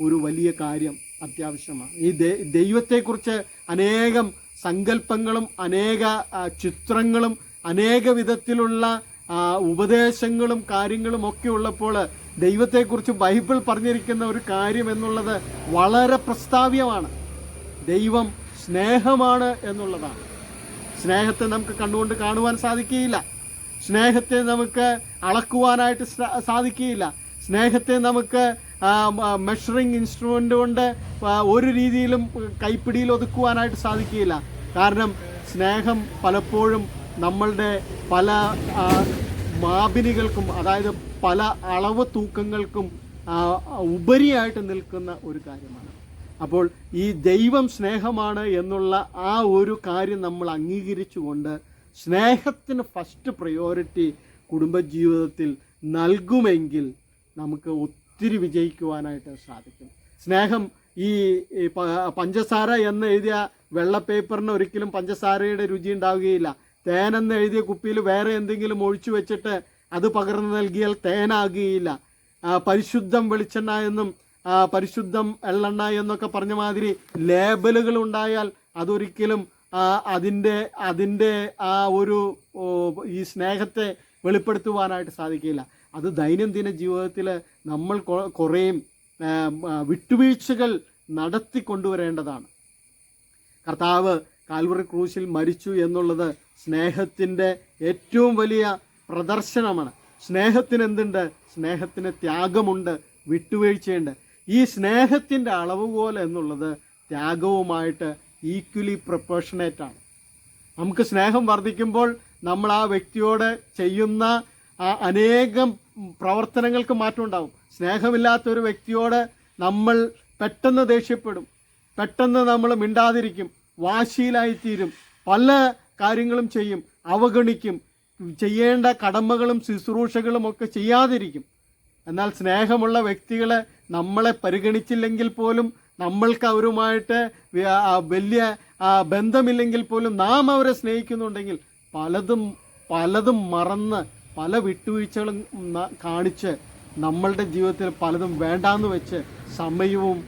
ഒരു വലിയ കാര്യം അത്യാവശ്യമാണ്. ഈ ദൈവത്തെക്കുറിച്ച് അനേകം സങ്കല്പങ്ങളും അനേക ചിത്രങ്ങളും അനേക വിധത്തിലുള്ള ഉപദേശങ്ങളും കാര്യങ്ങളും ഒക്കെ ഉള്ളപ്പോൾ ദൈവത്തെക്കുറിച്ച് ബൈബിൾ പറഞ്ഞിരിക്കുന്ന ഒരു കാര്യം എന്നുള്ളത് വളരെ പ്രസ്താവ്യമാണ്. ദൈവം സ്നേഹമാണ് എന്നുള്ളതാണ്. സ്നേഹത്തെ നമുക്ക് കണ്ടുകൊണ്ട് കാണുവാൻ സാധിക്കുകയില്ല. സ്നേഹത്തെ നമുക്ക് അളക്കുവാനായിട്ട് സാധിക്കുകയില്ല. സ്നേഹത്തെ നമുക്ക് മെഷറിംഗ് ഇൻസ്ട്രുമെൻ്റ് കൊണ്ട് ഒരു രീതിയിലും കൈപ്പിടിയിൽ ഒതുക്കുവാനായിട്ട് സാധിക്കുകയില്ല. കാരണം സ്നേഹം പലപ്പോഴും നമ്മളുടെ പല മാപിനികൾക്കും, അതായത് പല അളവ് തൂക്കങ്ങൾക്കും ഉപരിയായിട്ട് നിൽക്കുന്ന ഒരു കാര്യമാണ്. അപ്പോൾ ഈ ദൈവം സ്നേഹമാണ് എന്നുള്ള ആ ഒരു കാര്യം നമ്മൾ അംഗീകരിച്ചുകൊണ്ട് സ്നേഹത്തിന് ഫസ്റ്റ് പ്രയോറിറ്റി കുടുംബജീവിതത്തിൽ നൽകുമെങ്കിൽ നമുക്ക് ഒത്തിരി വിജയിക്കുവാനായിട്ട് സാധിക്കും. സ്നേഹം ഈ പഞ്ചസാര എന്ന് എഴുതിയ വെള്ള പേപ്പറിന് ഒരിക്കലും പഞ്ചസാരയുടെ രുചി ഉണ്ടാവുകയില്ല. തേനെന്ന് എഴുതിയ കുപ്പിയിൽ വേറെ എന്തെങ്കിലും ഒഴിച്ചു വെച്ചിട്ട് അത് പകർന്നു നൽകിയാൽ തേനാകുകയില്ല. പരിശുദ്ധം വെളിച്ചെണ്ണ എന്നും പരിശുദ്ധം എള്ളെണ്ണ എന്നൊക്കെ പറഞ്ഞ മാതിരി ലേബലുകൾ ഉണ്ടായാൽ അതൊരിക്കലും അതിൻ്റെ ആ ഒരു ഈ സ്നേഹത്തെ വെളിപ്പെടുത്തുവാനായിട്ട് സാധിക്കില്ല. അത് ദൈനംദിന ജീവിതത്തിൽ നമ്മൾ കുറേയും വിട്ടുവീഴ്ചകൾ നടത്തിക്കൊണ്ടുവരേണ്ടതാണ്. കർത്താവ് കാൽവറി ക്രൂശിൽ മരിച്ചു എന്നുള്ളത് സ്നേഹത്തിൻ്റെ ഏറ്റവും വലിയ പ്രദർശനമാണ്. സ്നേഹത്തിന് എന്തുണ്ട്? സ്നേഹത്തിന് ത്യാഗമുണ്ട്, വിട്ടുവീഴ്ചയുണ്ട്. ഈ സ്നേഹത്തിൻ്റെ അളവുകോൽ എന്നുള്ളത് ത്യാഗവുമായിട്ട് ഈക്വലി പ്രൊപ്പോർഷനേറ്റാണ്. നമുക്ക് സ്നേഹം വർദ്ധിക്കുമ്പോൾ നമ്മൾ ആ വ്യക്തിയോട് ചെയ്യുന്ന അനേകം പ്രവർത്തനങ്ങൾക്ക് മാറ്റം ഉണ്ടാവും. സ്നേഹമില്ലാത്തൊരു വ്യക്തിയോട് നമ്മൾ പെട്ടെന്ന് ദേഷ്യപ്പെടും, പെട്ടെന്ന് നമ്മൾ മിണ്ടാതിരിക്കും, വാശിയിലായിത്തീരും, പല കാര്യങ്ങളും ചെയ്യും, അവഗണിക്കും, ചെയ്യേണ്ട കടമകളും ശുശ്രൂഷകളും ഒക്കെ ചെയ്യാതിരിക്കും. എന്നാൽ സ്നേഹമുള്ള വ്യക്തികൾ നമ്മളെ പരിഗണിച്ചില്ലെങ്കിൽ പോലും, നമ്മൾക്ക് അവരുമായിട്ട് വലിയ ബന്ധമില്ലെങ്കിൽ പോലും നാം അവരെ സ്നേഹിക്കുന്നുണ്ടെങ്കിൽ പലതും മറന്ന് പല വിട്ടുവീഴ്ചകളും കാണിച്ച് നമ്മളുടെ ജീവിതത്തിൽ പലതും വേണ്ടാന്ന് വെച്ച് സമയവും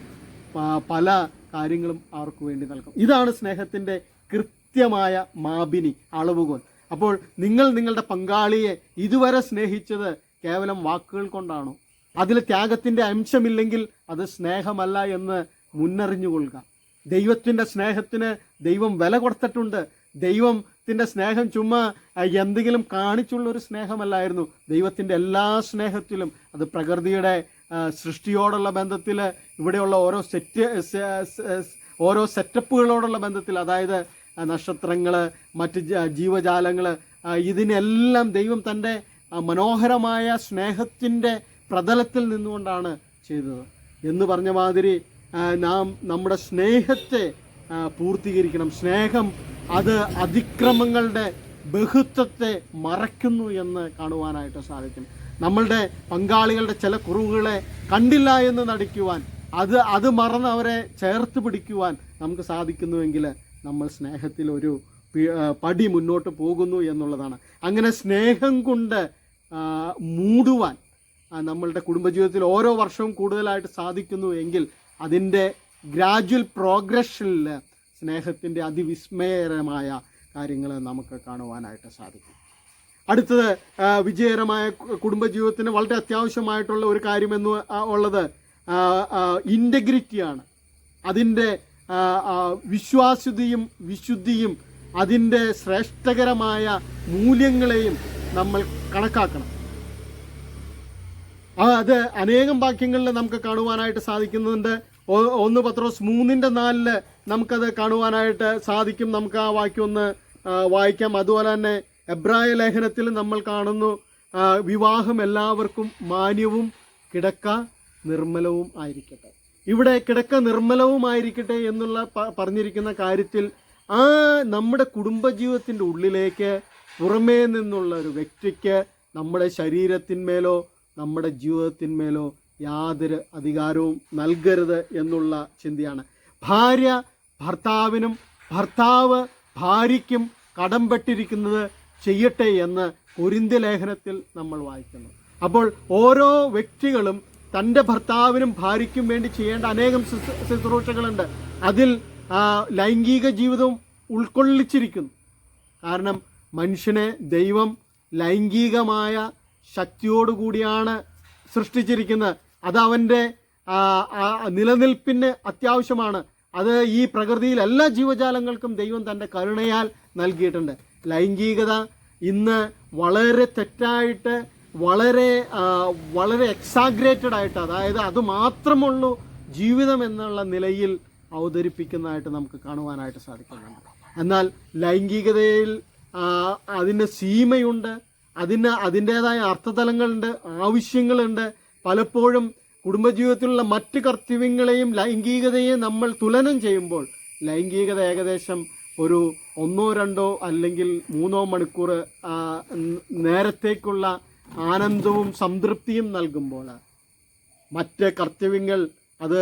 പല കാര്യങ്ങളും അവർക്ക് വേണ്ടി നൽകും. ഇതാണ് സ്നേഹത്തിൻ്റെ കൃത്യമായ മാപിനി, അളവുകോൽ. അപ്പോൾ നിങ്ങൾ നിങ്ങളുടെ പങ്കാളിയെ ഇതുവരെ സ്നേഹിച്ചത് കേവലം വാക്കുകൾ കൊണ്ടാണോ? അതിൽ ത്യാഗത്തിൻ്റെ അംശമില്ലെങ്കിൽ അത് സ്നേഹമല്ല എന്ന് മുന്നറിഞ്ഞുകൊള്ളുക. ദൈവത്തിൻ്റെ സ്നേഹത്തിന് ദൈവം വില കൊടുത്തിട്ടുണ്ട്. ദൈവത്തിൻ്റെ സ്നേഹം ചുമ്മാ എന്തെങ്കിലും കാണിച്ചുള്ളൊരു സ്നേഹമല്ലായിരുന്നു. ദൈവത്തിൻ്റെ എല്ലാ സ്നേഹത്തിലും, അത് പ്രകൃതിയുടെ സൃഷ്ടിയോടുള്ള ബന്ധത്തിൽ, ഇവിടെയുള്ള ഓരോ സെറ്റപ്പുകളോടുള്ള ബന്ധത്തിൽ, അതായത് നക്ഷത്രങ്ങൾ, മറ്റ് ജീവജാലങ്ങൾ, ഇതിനെല്ലാം ദൈവം തൻ്റെ മനോഹരമായ സ്നേഹത്തിൻ്റെ പ്രതലത്തിൽ നിന്നുകൊണ്ടാണ് ചെയ്തത്. എന്ന് പറഞ്ഞ മാതിരി നാം നമ്മുടെ സ്നേഹത്തെ പൂർത്തീകരിക്കണം. സ്നേഹം അത് അതിക്രമങ്ങളുടെ ബഹുത്വത്തെ മറയ്ക്കുന്നു എന്ന് കാണുവാനായിട്ട് സാധിക്കും. നമ്മളുടെ പങ്കാളികളുടെ ചില കുറവുകളെ കണ്ടില്ല എന്ന് നടിക്കുവാൻ, അത് മറന്ന് അവരെ ചേർത്ത് പിടിക്കുവാൻ നമുക്ക് സാധിക്കുന്നുവെങ്കിൽ നമ്മൾ സ്നേഹത്തിൽ ഒരു പടി മുന്നോട്ട് പോകുന്നു എന്നുള്ളതാണ്. അങ്ങനെ സ്നേഹം കൊണ്ട് മൂടുവാൻ നമ്മളുടെ കുടുംബജീവിതത്തിൽ ഓരോ വർഷവും കൂടുതലായിട്ട് സാധിക്കുന്നു എങ്കിൽ അതിൻ്റെ ഗ്രാജുവൽ പ്രോഗ്രഷനിൽ സ്നേഹത്തിൻ്റെ അതിവിസ്മയകരമായ കാര്യങ്ങൾ നമുക്ക് കാണുവാനായിട്ട് സാധിക്കും. അടുത്തത് വിജയകരമായ കുടുംബജീവിതത്തിന് വളരെ അത്യാവശ്യമായിട്ടുള്ള ഒരു കാര്യമെന്ന് ഉള്ളത് ഇൻറ്റഗ്രിറ്റിയാണ്. അതിൻ്റെ വിശ്വാസ്യതയും വിശുദ്ധിയും അതിൻ്റെ ശ്രേഷ്ഠകരമായ മൂല്യങ്ങളെയും നമ്മൾ കണക്കാക്കണം. അത് അനേകം വാക്യങ്ങളിൽ നമുക്ക് കാണുവാനായിട്ട് സാധിക്കുന്നുണ്ട്. 1 പത്രോസ് 3:4 നമുക്കത് കാണുവാനായിട്ട് സാധിക്കും. നമുക്ക് ആ വാക്യം ഒന്ന് വായിക്കാം. അതുപോലെ തന്നെ എബ്രായ ലേഖനത്തിൽ നമ്മൾ കാണുന്നു, വിവാഹം എല്ലാവർക്കും മാന്യവും കിടക്ക നിർമ്മലവും ആയിരിക്കട്ടെ. ഇവിടെ കിടക്ക നിർമ്മലവുമായിരിക്കട്ടെ എന്നുള്ള പറഞ്ഞിരിക്കുന്ന കാര്യത്തിൽ നമ്മുടെ കുടുംബജീവിതത്തിൻ്റെ ഉള്ളിലേക്ക് പുറമേ നിന്നുള്ള ഒരു വ്യക്തിക്ക് നമ്മുടെ ശരീരത്തിന്മേലോ നമ്മുടെ ജീവിതത്തിന്മേലോ യാതൊരു അധികാരവും നൽകരുത് എന്നുള്ള ചിന്തയാണ്. ഭാര്യ ഭർത്താവിനും ഭർത്താവ് ഭാര്യയ്ക്കും കടംപെട്ടിരിക്കുന്നത് ചെയ്യട്ടെ എന്ന് കൊരിന്ത്യ ലേഖനത്തിൽ നമ്മൾ വായിക്കുന്നു. അപ്പോൾ ഓരോ വ്യക്തികളും തൻ്റെ ഭർത്താവിനും ഭാര്യയ്ക്കും വേണ്ടി ചെയ്യേണ്ട അനേകം ശുശ്രൂഷകളുണ്ട്. അതിൽ ലൈംഗിക ജീവിതവും ഉൾക്കൊള്ളിച്ചിരിക്കുന്നു. കാരണം മനുഷ്യനെ ദൈവം ലൈംഗികമായ ശക്തിയോടുകൂടിയാണ് സൃഷ്ടിച്ചിരിക്കുന്നത്. അത് അവൻ്റെ നിലനിൽപ്പിന് അത്യാവശ്യമാണ്. അത് ഈ പ്രകൃതിയിൽ എല്ലാ ജീവജാലങ്ങൾക്കും ദൈവം തൻ്റെ കരുണയാൽ നൽകിയിട്ടുണ്ട്. ലൈംഗികത ഇന്ന് വളരെ തെറ്റായിട്ട് വളരെ എക്സാഗ്രേറ്റഡ് ആയിട്ട്, അതായത് അത് മാത്രമുള്ളൂ ജീവിതം എന്നുള്ള നിലയിൽ അവതരിപ്പിക്കുന്നതായിട്ട് നമുക്ക് കാണുവാനായിട്ട് സാധിക്കുന്നുണ്ട്. എന്നാൽ ലൈംഗികതയിൽ അതിന് സീമയുണ്ട്, അതിൻ്റേതായ അർത്ഥതലങ്ങളുണ്ട്, ആവശ്യങ്ങളുണ്ട്. പലപ്പോഴും കുടുംബജീവിതത്തിലുള്ള മറ്റ് കർത്തവ്യങ്ങളെയും ലൈംഗികതയെയും നമ്മൾ തുലനം ചെയ്യുമ്പോൾ ലൈംഗികത ഏകദേശം ഒരു 1-2 അല്ലെങ്കിൽ 3 മണിക്കൂർ നേരത്തേക്കുള്ള ആനന്ദവും സംതൃപ്തിയും നൽകുമ്പോൾ മറ്റ് കർത്തവ്യങ്ങൾ അത്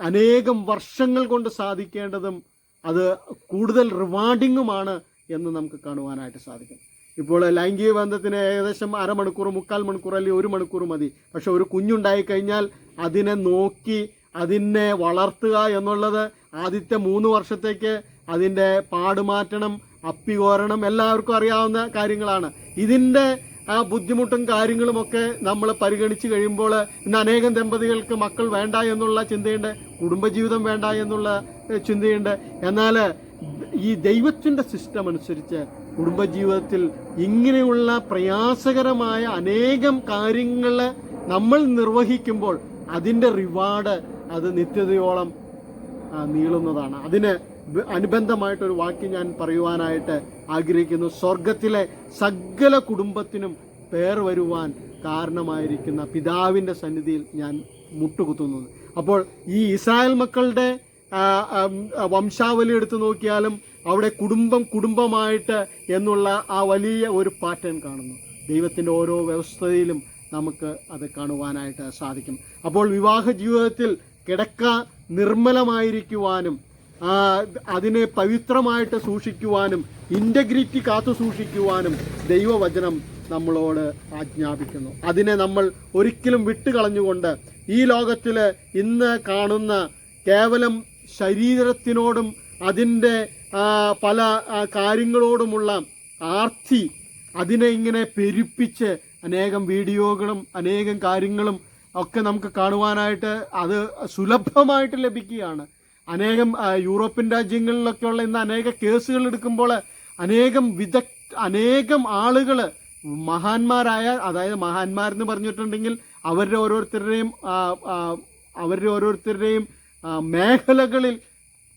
അനേകം വർഷങ്ങൾ കൊണ്ട് സാധിക്കേണ്ടതും അത് കൂടുതൽ റിവാർഡിങ്ങുമാണ് എന്ന് നമുക്ക് കാണുവാനായിട്ട് സാധിക്കും. ഇപ്പോൾ ലൈംഗിക ബന്ധത്തിന് ഏകദേശം 1/2 മണിക്കൂർ 3/4 മണിക്കൂർ അല്ലെങ്കിൽ 1 മണിക്കൂർ മതി. പക്ഷെ ഒരു കുഞ്ഞുണ്ടായിക്കഴിഞ്ഞാൽ അതിനെ നോക്കി അതിനെ വളർത്തുക എന്നുള്ളത് ആദ്യത്തെ 3 വർഷത്തേക്ക് അതിൻ്റെ പാടുമാറ്റണം, അപ്പികോരണം എല്ലാവർക്കും അറിയാവുന്ന കാര്യങ്ങളാണ്. ഇതിൻ്റെ ബുദ്ധിമുട്ടും കാര്യങ്ങളുമൊക്കെ നമ്മൾ പരിഗണിച്ച് കഴിയുമ്പോൾ ഇന്ന് അനേകം ദമ്പതികൾക്ക് മക്കൾ വേണ്ട എന്നുള്ള ചിന്തയുണ്ട്, കുടുംബജീവിതം വേണ്ട എന്നുള്ള ചിന്തയുണ്ട്. എന്നാൽ ഈ ദൈവത്തിൻ്റെ സിസ്റ്റം അനുസരിച്ച് കുടുംബജീവിതത്തിൽ ഇങ്ങനെയുള്ള പ്രയാസകരമായ അനേകം കാര്യങ്ങൾ നമ്മൾ നിർവഹിക്കുമ്പോൾ അതിൻ്റെ റിവാർഡ് അത് നിത്യതയോളം നീളുന്നതാണ്. അതിന് അനുബന്ധമായിട്ടൊരു വാക്യം ഞാൻ പറയുവാനായിട്ട് ആഗ്രഹിക്കുന്നു. സ്വർഗത്തിലെ സകല കുടുംബത്തിനും പേർ വരുവാൻ കാരണമായിരിക്കുന്ന പിതാവിൻ്റെ സന്നിധിയിൽ ഞാൻ മുട്ടുകുത്തുന്നു. അപ്പോൾ ഈ ഇസ്രായേൽ മക്കളുടെ വംശാവലി എടുത്തു നോക്കിയാലും അവിടെ കുടുംബമായിട്ട് എന്നുള്ള ആ വലിയ ഒരു പാറ്റേൺ കാണുന്നു. ദൈവത്തിൻ്റെ ഓരോ വ്യവസ്ഥയിലും നമുക്ക് അത് കാണുവാനായിട്ട് സാധിക്കും. അപ്പോൾ വിവാഹ ജീവിതത്തിൽ കിടക്ക നിർമ്മലമായിരിക്കുവാനും അതിനെ പവിത്രമായിട്ട് സൂക്ഷിക്കുവാനും ഇൻറ്റഗ്രിറ്റി കാത്തു സൂക്ഷിക്കുവാനും ദൈവവചനം നമ്മളോട് ആജ്ഞാപിക്കുന്നു. അതിനെ നമ്മൾ ഒരിക്കലും വിട്ടുകളഞ്ഞുകൊണ്ട് ഈ ലോകത്തിൽ ഇന്ന് കാണുന്ന കേവലം ശരീരത്തിനോടും അതിൻ്റെ പല കാര്യങ്ങളോടുമുള്ള ആർത്തി അതിനെ ഇങ്ങനെ പെരുപ്പിച്ച് അനേകം വീഡിയോകളും അനേകം കാര്യങ്ങളും ഒക്കെ നമുക്ക് കാണുവാനായിട്ട് അത് സുലഭമായിട്ട് ലഭിക്കുകയാണ്. യൂറോപ്യൻ രാജ്യങ്ങളിലൊക്കെയുള്ള ഇന്ന് അനേക കേസുകൾ എടുക്കുമ്പോൾ അനേകം ആളുകൾ മഹാന്മാരായ, അതായത് മഹാന്മാരെന്ന് പറഞ്ഞിട്ടുണ്ടെങ്കിൽ അവരുടെ ഓരോരുത്തരുടെയും മേഖലകളിൽ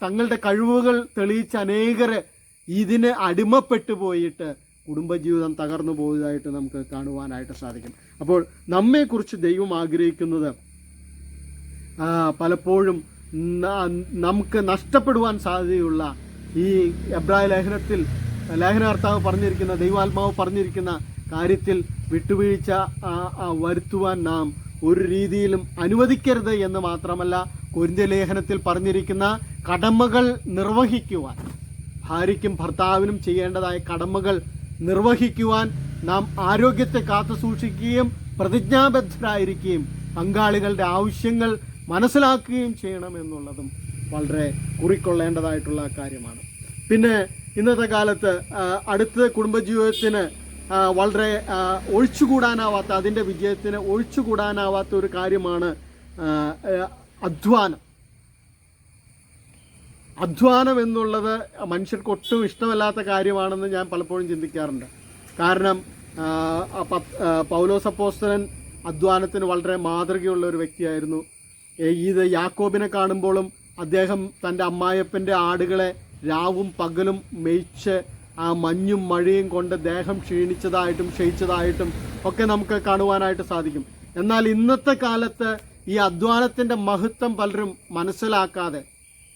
തങ്ങളുടെ കഴിവുകൾ തെളിയിച്ച അനേകർ ഇതിന് അടിമപ്പെട്ടു പോയിട്ട് കുടുംബജീവിതം തകർന്നു പോയതായിട്ട് നമുക്ക് കാണുവാനായിട്ട് സാധിക്കും. അപ്പോൾ നമ്മെക്കുറിച്ച് ദൈവം ആഗ്രഹിക്കുന്നത് പലപ്പോഴും നമുക്ക് നഷ്ടപ്പെടുവാൻ സാധ്യതയുള്ള ഈ എബ്രായ ലേഖനകർത്താവ് പറഞ്ഞിരിക്കുന്ന, ദൈവാത്മാവ് പറഞ്ഞിരിക്കുന്ന കാര്യത്തിൽ വിട്ടുവീഴ്ച വരുത്തുവാൻ നാം ഒരു രീതിയിലും അനുവദിക്കരുത് എന്ന് മാത്രമല്ല, കൊരിന്ത്യ ലേഖനത്തിൽ പറഞ്ഞിരിക്കുന്ന കടമകൾ നിർവഹിക്കുവാൻ, ഭാര്യയ്ക്കും ഭർത്താവിനും ചെയ്യേണ്ടതായ കടമകൾ നിർവഹിക്കുവാൻ നാം ആരോഗ്യത്തെ കാത്തു സൂക്ഷിക്കുകയും പ്രതിജ്ഞാബദ്ധരായിരിക്കുകയും പങ്കാളികളുടെ ആവശ്യങ്ങൾ മനസ്സിലാക്കുകയും ചെയ്യണം എന്നുള്ളതും വളരെ കുറിക്കൊള്ളേണ്ടതായിട്ടുള്ള കാര്യമാണ്. പിന്നെ ഇന്നത്തെ കാലത്ത് അടുത്ത കുടുംബജീവിതത്തിന് വളരെ ഒഴിച്ചുകൂടാനാവാത്ത, അതിൻ്റെ വിജയത്തിന് ഒഴിച്ചുകൂടാനാവാത്ത ഒരു കാര്യമാണ് അധ്വാനം എന്നുള്ളത് മനുഷ്യർക്ക് ഒട്ടും ഇഷ്ടമല്ലാത്ത കാര്യമാണെന്ന് ഞാൻ പലപ്പോഴും ചിന്തിക്കാറുണ്ട്. കാരണം പൗലോസ് അപ്പോസ്തലൻ അധ്വാനത്തിന് വളരെ മാതൃകയുള്ള ഒരു വ്യക്തിയായിരുന്നു. ഇത് യാക്കോബിനെ കാണുമ്പോഴും അദ്ദേഹം തൻ്റെ അമ്മായപ്പൻ്റെ ആടുകളെ രാവും പകലും മേയിച്ച് ആ മഞ്ഞും മഴയും കൊണ്ട് ദേഹം ക്ഷയിച്ചതായിട്ടും ഒക്കെ നമുക്ക് കാണുവാനായിട്ട് സാധിക്കും. എന്നാൽ ഇന്നത്തെ കാലത്ത് ഈ അധ്വാനത്തിൻ്റെ മഹത്വം പലരും മനസ്സിലാക്കാതെ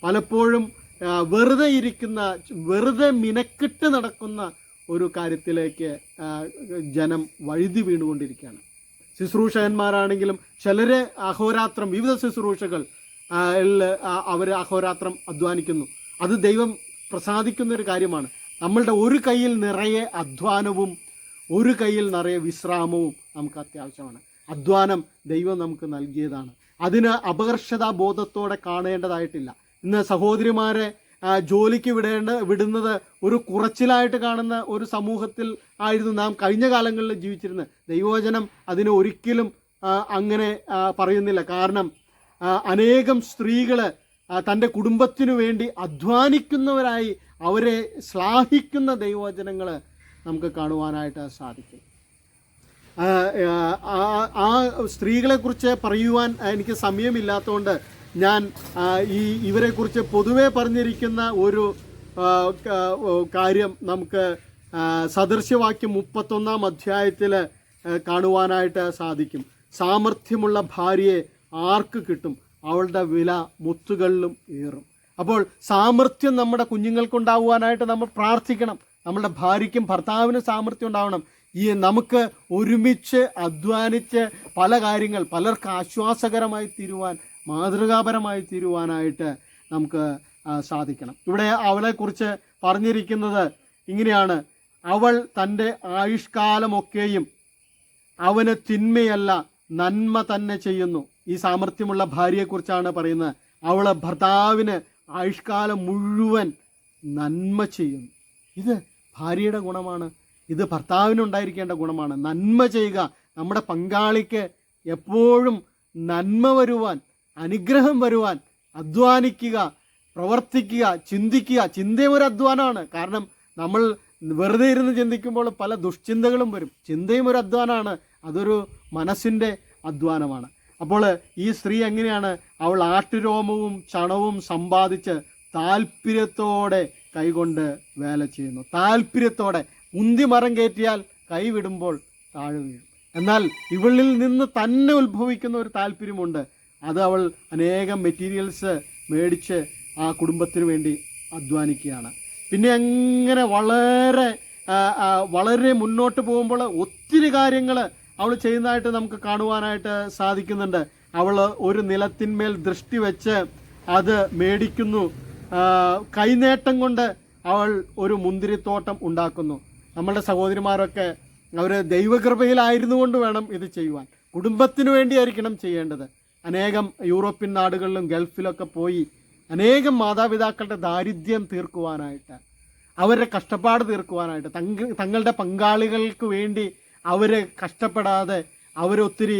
പലപ്പോഴും വെറുതെ മിനക്കിട്ട് നടക്കുന്ന ഒരു കാര്യത്തിലേക്ക് ജനം വഴുതി വീണുകൊണ്ടിരിക്കുകയാണ്. ശുശ്രൂഷകന്മാരാണെങ്കിലും ചിലരെ അഹോരാത്രം വിവിധ ശുശ്രൂഷകൾ അവർ അഹോരാത്രം അധ്വാനിക്കുന്നു. അത് ദൈവം പ്രസാദിക്കുന്ന ഒരു കാര്യമാണ്. നമ്മളുടെ ഒരു കയ്യിൽ നിറയെ അധ്വാനവും ഒരു കയ്യിൽ നിറയെ വിശ്രാമവും നമുക്ക് അത്യാവശ്യമാണ്. അധ്വാനം ദൈവം നമുക്ക് നൽകിയതാണ്. അതിന് അപകർഷതാബോധത്തോടെ കാണേണ്ടതായിട്ടില്ല. ഇന്ന് സഹോദരിമാരെ ജോലിക്ക് വിടുന്നത് ഒരു കുറച്ചിലായിട്ട് കാണുന്ന ഒരു സമൂഹത്തിൽ ആയിരുന്നു നാം കഴിഞ്ഞ കാലങ്ങളിൽ ജീവിച്ചിരുന്നത്. ദൈവവചനം അതിന് ഒരിക്കലും അങ്ങനെ പറയുന്നില്ല. കാരണം അനേകം സ്ത്രീകൾ തൻ്റെ കുടുംബത്തിനു വേണ്ടി അധ്വാനിക്കുന്നവരായി അവരെ ശ്ലാഘിക്കുന്ന ദൈവവചനങ്ങൾ നമുക്ക് കാണുവാനായിട്ട് സാധിക്കും. ആ സ്ത്രീകളെക്കുറിച്ച് പറയുവാൻ എനിക്ക് സമയമില്ലാത്തതുകൊണ്ട് ഞാൻ ഇവരെക്കുറിച്ച് പൊതുവെ പറഞ്ഞിരിക്കുന്ന ഒരു കാര്യം നമുക്ക് സദൃശ്യവാക്യം 31 അധ്യായത്തിൽ കാണുവാനായിട്ട് സാധിക്കും. സാമർഥ്യമുള്ള ഭാര്യയെ ആർക്ക് കിട്ടും? അവളുടെ വില മുത്തുകളിലും ഏറും. അപ്പോൾ സാമർഥ്യം നമ്മുടെ കുഞ്ഞുങ്ങൾക്കുണ്ടാകുവാനായിട്ട് നമ്മൾ പ്രാർത്ഥിക്കണം. നമ്മുടെ ഭാര്യയ്ക്കും ഭർത്താവിനും സാമർഥ്യം ഉണ്ടാവണം. നമുക്ക് ഒരുമിച്ച് അധ്വാനിച്ച് പല കാര്യങ്ങൾ പലർക്ക് ആശ്വാസകരമായി തീരുവാൻ, മാതൃകാപരമായി തീരുവാനായിട്ട് നമുക്ക് സാധിക്കണം. ഇവിടെ അവളെക്കുറിച്ച് പറഞ്ഞിരിക്കുന്നത് ഇങ്ങനെയാണ്: അവൾ തൻ്റെ ആയുഷ്കാലമൊക്കെയും അവന് തിന്മയല്ല നന്മ തന്നെ ചെയ്യുന്നു. ഈ സാമർഥ്യമുള്ള ഭാര്യയെക്കുറിച്ചാണ് പറയുന്നത്. അവൾ ഭർത്താവിന് ആയുഷ്കാലം മുഴുവൻ നന്മ ചെയ്യുന്നു. ഇത് ഭാര്യയുടെ ഗുണമാണ്. ഇത് ഭർത്താവിനുണ്ടായിരിക്കേണ്ട ഗുണമാണ്. നന്മ ചെയ്യുക. നമ്മുടെ പങ്കാളിക്ക് എപ്പോഴും നന്മ വരുവാൻ, അനുഗ്രഹം വരുവാൻ അധ്വാനിക്കുക, പ്രവർത്തിക്കുക, ചിന്തിക്കുക. ചിന്തയും ഒരു അധ്വാനമാണ്. കാരണം നമ്മൾ വെറുതെ ഇരുന്ന് ചിന്തിക്കുമ്പോൾ പല ദുഷ്ചിന്തകളും വരും. ചിന്തയും ഒരു അധ്വാനമാണ്. അതൊരു മനസ്സിൻ്റെ അധ്വാനമാണ്. അപ്പോൾ ഈ സ്ത്രീ എങ്ങനെയാണ്? അവൾ ആട്ടുരോമവും ചണവും സമ്പാദിച്ച് താല്പര്യത്തോടെ കൈകൊണ്ട് വേല ചെയ്യുന്നു. താല്പര്യത്തോടെ. ഉന്തി മരം കയറ്റിയാൽ കൈ വിടുമ്പോൾ താഴെ വീഴും. എന്നാൽ ഇവളിൽ നിന്ന് തന്നെ ഉത്ഭവിക്കുന്ന ഒരു താല്പര്യമുണ്ട്. അത് അവൾ അനേകം മെറ്റീരിയൽസ് മേടിച്ച് ആ കുടുംബത്തിന് വേണ്ടി അധ്വാനിക്കുകയാണ്. പിന്നെ അങ്ങനെ വളരെ മുന്നോട്ട് പോകുമ്പോൾ ഒത്തിരി കാര്യങ്ങൾ അവൾ ചെയ്യുന്നതായിട്ട് നമുക്ക് കാണുവാനായിട്ട് സാധിക്കുന്നുണ്ട്. അവൾ ഒരു നിലത്തിന്മേൽ ദൃഷ്ടി വെച്ച് അത് മേടിക്കുന്നു. കൈനേട്ടം കൊണ്ട് അവൾ ഒരു മുന്തിരിത്തോട്ടം ഉണ്ടാക്കുന്നു. നമ്മളുടെ സഹോദരിമാരൊക്കെ അവർ ദൈവകൃപയിലായിരുന്നു കൊണ്ട് വേണം ഇത് ചെയ്യുവാൻ. കുടുംബത്തിന് വേണ്ടിയായിരിക്കണം ചെയ്യേണ്ടത്. അനേകം യൂറോപ്യൻ നാടുകളിലും ഗൾഫിലൊക്കെ പോയി അനേകം മാതാപിതാക്കളുടെ ദാരിദ്ര്യം തീർക്കുവാനായിട്ട്, അവരുടെ കഷ്ടപ്പാട് തീർക്കുവാനായിട്ട്, തങ്ങളുടെ പങ്കാളികൾക്ക് വേണ്ടി അവർ കഷ്ടപ്പെടാതെ, അവരൊത്തിരി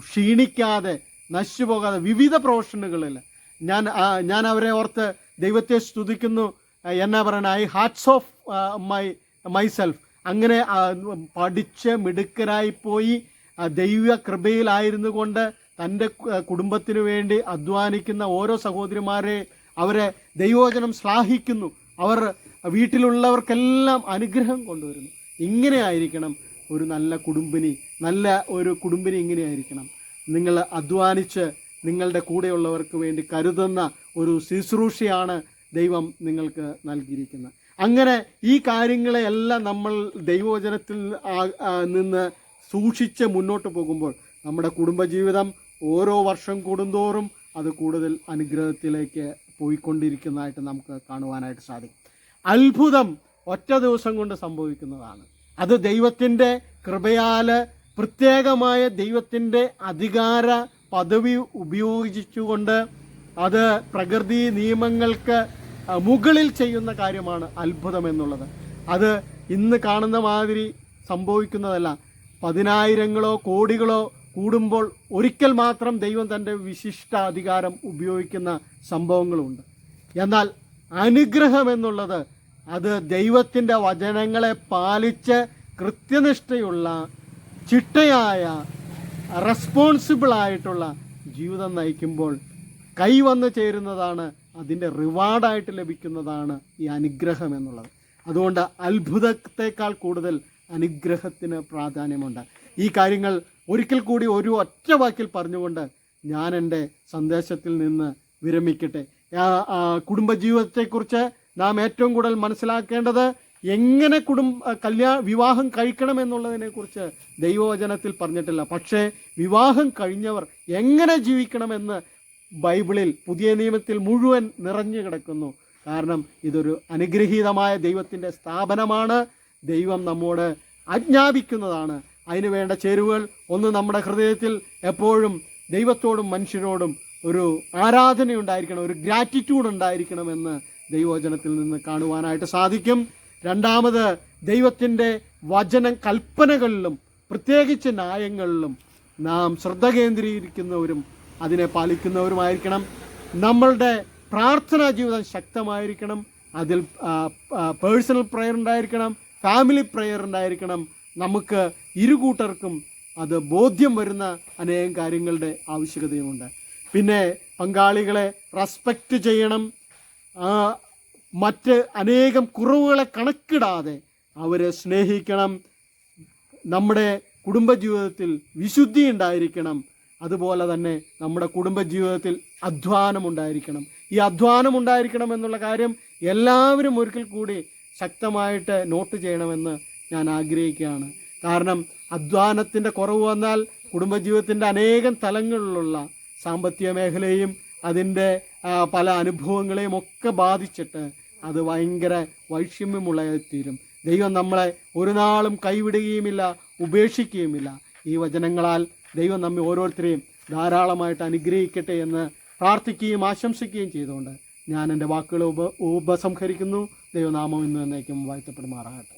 ക്ഷീണിക്കാതെ, നശിച്ചു പോകാതെ വിവിധ പ്രൊഫഷനുകളിൽ ഞാൻ അവരെ ഓർത്ത് ദൈവത്തെ സ്തുതിക്കുന്നു. എന്നാ പറയുന്നത്, ഐ ഹാറ്റ്സ് ഓഫ് മൈസെൽഫ്. അങ്ങനെ പഠിച്ച് മിടുക്കരായിപ്പോയി ദൈവ കൃപയിലായിരുന്നു കൊണ്ട് തൻ്റെ കുടുംബത്തിന് വേണ്ടി അധ്വാനിക്കുന്ന ഓരോ സഹോദരിമാരെ അവരെ ദൈവവചനം ശ്ലാഘിക്കുന്നു. അവർ വീട്ടിലുള്ളവർക്കെല്ലാം അനുഗ്രഹം കൊണ്ടുവരുന്നു. ഇങ്ങനെ ആയിരിക്കണം ഒരു നല്ല കുടുംബിനി. നല്ല ഒരു കുടുംബിനി ഇങ്ങനെയായിരിക്കണം. നിങ്ങൾ അധ്വാനിച്ച് നിങ്ങളുടെ കൂടെയുള്ളവർക്ക് വേണ്ടി കരുതുന്ന ഒരു ശുശ്രൂഷയാണ് ദൈവം നിങ്ങൾക്ക് നൽകിയിരിക്കുന്നത്. അങ്ങനെ ഈ കാര്യങ്ങളെല്ലാം നമ്മൾ ദൈവവചനത്തിൽ നിന്ന് സൂക്ഷിച്ച് മുന്നോട്ട് പോകുമ്പോൾ നമ്മുടെ കുടുംബജീവിതം ഓരോ വർഷം കൂടുന്തോറും അത് കൂടുതൽ അനുഗ്രഹത്തിലേക്ക് പോയിക്കൊണ്ടിരിക്കുന്നതായിട്ട് നമുക്ക് കാണുവാനായിട്ട് സാധിക്കും. അത്ഭുതം ഒറ്റ ദിവസം കൊണ്ട് സംഭവിക്കുന്നതാണ്. അത് ദൈവത്തിൻ്റെ കൃപയാൽ പ്രത്യേകമായ ദൈവത്തിൻ്റെ അധികാര പദവി ഉപയോഗിച്ചുകൊണ്ട് അത് പ്രകൃതി നിയമങ്ങൾക്ക് മുകളിൽ ചെയ്യുന്ന കാര്യമാണ് അത്ഭുതം എന്നുള്ളത്. അത് ഇന്ന് കാണുന്ന മാതിരി സംഭവിക്കുന്നതല്ല. പതിനായിരങ്ങളോ കോടികളോ കൂടുമ്പോൾ ഒരിക്കൽ മാത്രം ദൈവം തൻ്റെ വിശിഷ്ട അധികാരം ഉപയോഗിക്കുന്ന സംഭവങ്ങളുണ്ട്. എന്നാൽ അനുഗ്രഹം എന്നുള്ളത് അത് ദൈവത്തിൻ്റെ വചനങ്ങളെ പാലിച്ച് കൃത്യനിഷ്ഠയുള്ള ചിട്ടയായ റെസ്പോൺസിബിളായിട്ടുള്ള ജീവിതം നയിക്കുമ്പോൾ കൈവന്ന് ചേരുന്നതാണ്, അതിൻ്റെ റിവാർഡായിട്ട് ലഭിക്കുന്നതാണ് ഈ അനുഗ്രഹം എന്നുള്ളത്. അതുകൊണ്ട് അത്ഭുതത്തെക്കാൾ കൂടുതൽ അനുഗ്രഹത്തിന് പ്രാധാന്യമുണ്ട്. ഈ കാര്യങ്ങൾ ഒരിക്കൽ കൂടി ഒരു ഒറ്റ വാക്കിൽ പറഞ്ഞുകൊണ്ട് ഞാൻ എൻ്റെ സന്ദേശത്തിൽ നിന്ന് വിരമിക്കട്ടെ. കുടുംബജീവിതത്തെക്കുറിച്ച് നാം ഏറ്റവും കൂടുതൽ മനസ്സിലാക്കേണ്ടത് എങ്ങനെ വിവാഹം കഴിക്കണമെന്നുള്ളതിനെക്കുറിച്ച് ദൈവവചനത്തിൽ പറഞ്ഞിട്ടില്ല. പക്ഷേ വിവാഹം കഴിഞ്ഞവർ എങ്ങനെ ജീവിക്കണമെന്ന് ബൈബിളിൽ പുതിയ നിയമത്തിൽ മുഴുവൻ നിറഞ്ഞു കിടക്കുന്നു. കാരണം ഇതൊരു അനുഗ്രഹീതമായ ദൈവത്തിൻ്റെ സ്ഥാപനമാണ്. ദൈവം നമ്മോട് ആജ്ഞാപിക്കുന്നതാണ്. അതിന് വേണ്ട ചേരുവകൾ ഒന്ന്, നമ്മുടെ ഹൃദയത്തിൽ എപ്പോഴും ദൈവത്തോടും മനുഷ്യരോടും ഒരു ആരാധനയുണ്ടായിരിക്കണം, ഒരു ഗ്രാറ്റിറ്റ്യൂഡ് ഉണ്ടായിരിക്കണമെന്ന് ദൈവവചനത്തിൽ നിന്ന് കാണുവാനായിട്ട് സാധിക്കും. രണ്ടാമത്, ദൈവത്തിൻ്റെ കൽപ്പനകളിലും പ്രത്യേകിച്ച് ന്യായങ്ങളിലും നാം ശ്രദ്ധ കേന്ദ്രീകരിക്കുന്നവരും അതിനെ പാലിക്കുന്നവരുമായിരിക്കണം. നമ്മളുടെ പ്രാർത്ഥനാ ജീവിതം ശക്തമായിരിക്കണം. അതിൽ പേഴ്സണൽ പ്രയർ ഉണ്ടായിരിക്കണം, ഫാമിലി പ്രയർ ഉണ്ടായിരിക്കണം. നമുക്ക് ഇരുകൂട്ടർക്കും അത് ബോധ്യം വരുന്ന അനേകം കാര്യങ്ങളുടെ ആവശ്യകതയുമുണ്ട്. പിന്നെ പങ്കാളികളെ റെസ്പെക്റ്റ് ചെയ്യണം. മറ്റ് അനേകം കുറവുകളെ കണക്കിടാതെ അവരെ സ്നേഹിക്കണം. നമ്മുടെ കുടുംബജീവിതത്തിൽ വിശുദ്ധി ഉണ്ടായിരിക്കണം. അതുപോലെ തന്നെ നമ്മുടെ കുടുംബജീവിതത്തിൽ അധ്വാനം ഉണ്ടായിരിക്കണം. ഈ അധ്വാനം ഉണ്ടായിരിക്കണം എന്നുള്ള കാര്യം എല്ലാവരും ഒരിക്കൽ കൂടി ശക്തമായിട്ട് നോട്ട് ചെയ്യണമെന്ന് ഞാൻ ആഗ്രഹിക്കുകയാണ്. കാരണം അധ്വാനത്തിൻ്റെ കുറവ് വന്നാൽ കുടുംബജീവിതത്തിൻ്റെ അനേകം തലങ്ങളിലുള്ള സാമ്പത്തിക മേഖലയും അതിൻ്റെ പല അനുഭവങ്ങളെയും ഒക്കെ ബാധിച്ചിട്ട് അത് ഭയങ്കര വൈഷമ്യമുള്ളതായിത്തീരും. ദൈവം നമ്മളെ ഒരു നാളും കൈവിടുകയുമില്ല, ഉപേക്ഷിക്കുകയുമില്ല. ഈ വചനങ്ങളാൽ ദൈവം നമ്മെ ഓരോരുത്തരെയും ധാരാളമായിട്ട് അനുഗ്രഹിക്കട്ടെ എന്ന് പ്രാർത്ഥിക്കുകയും ആശംസിക്കുകയും ചെയ്തുകൊണ്ട് ഞാൻ എൻ്റെ വാക്കുകൾ ഉപസംഹരിക്കുന്നു. ദൈവനാമം ഇന്ന് എന്നേക്കും വാഴ്ത്തപ്പെടുമാറാകട്ടെ.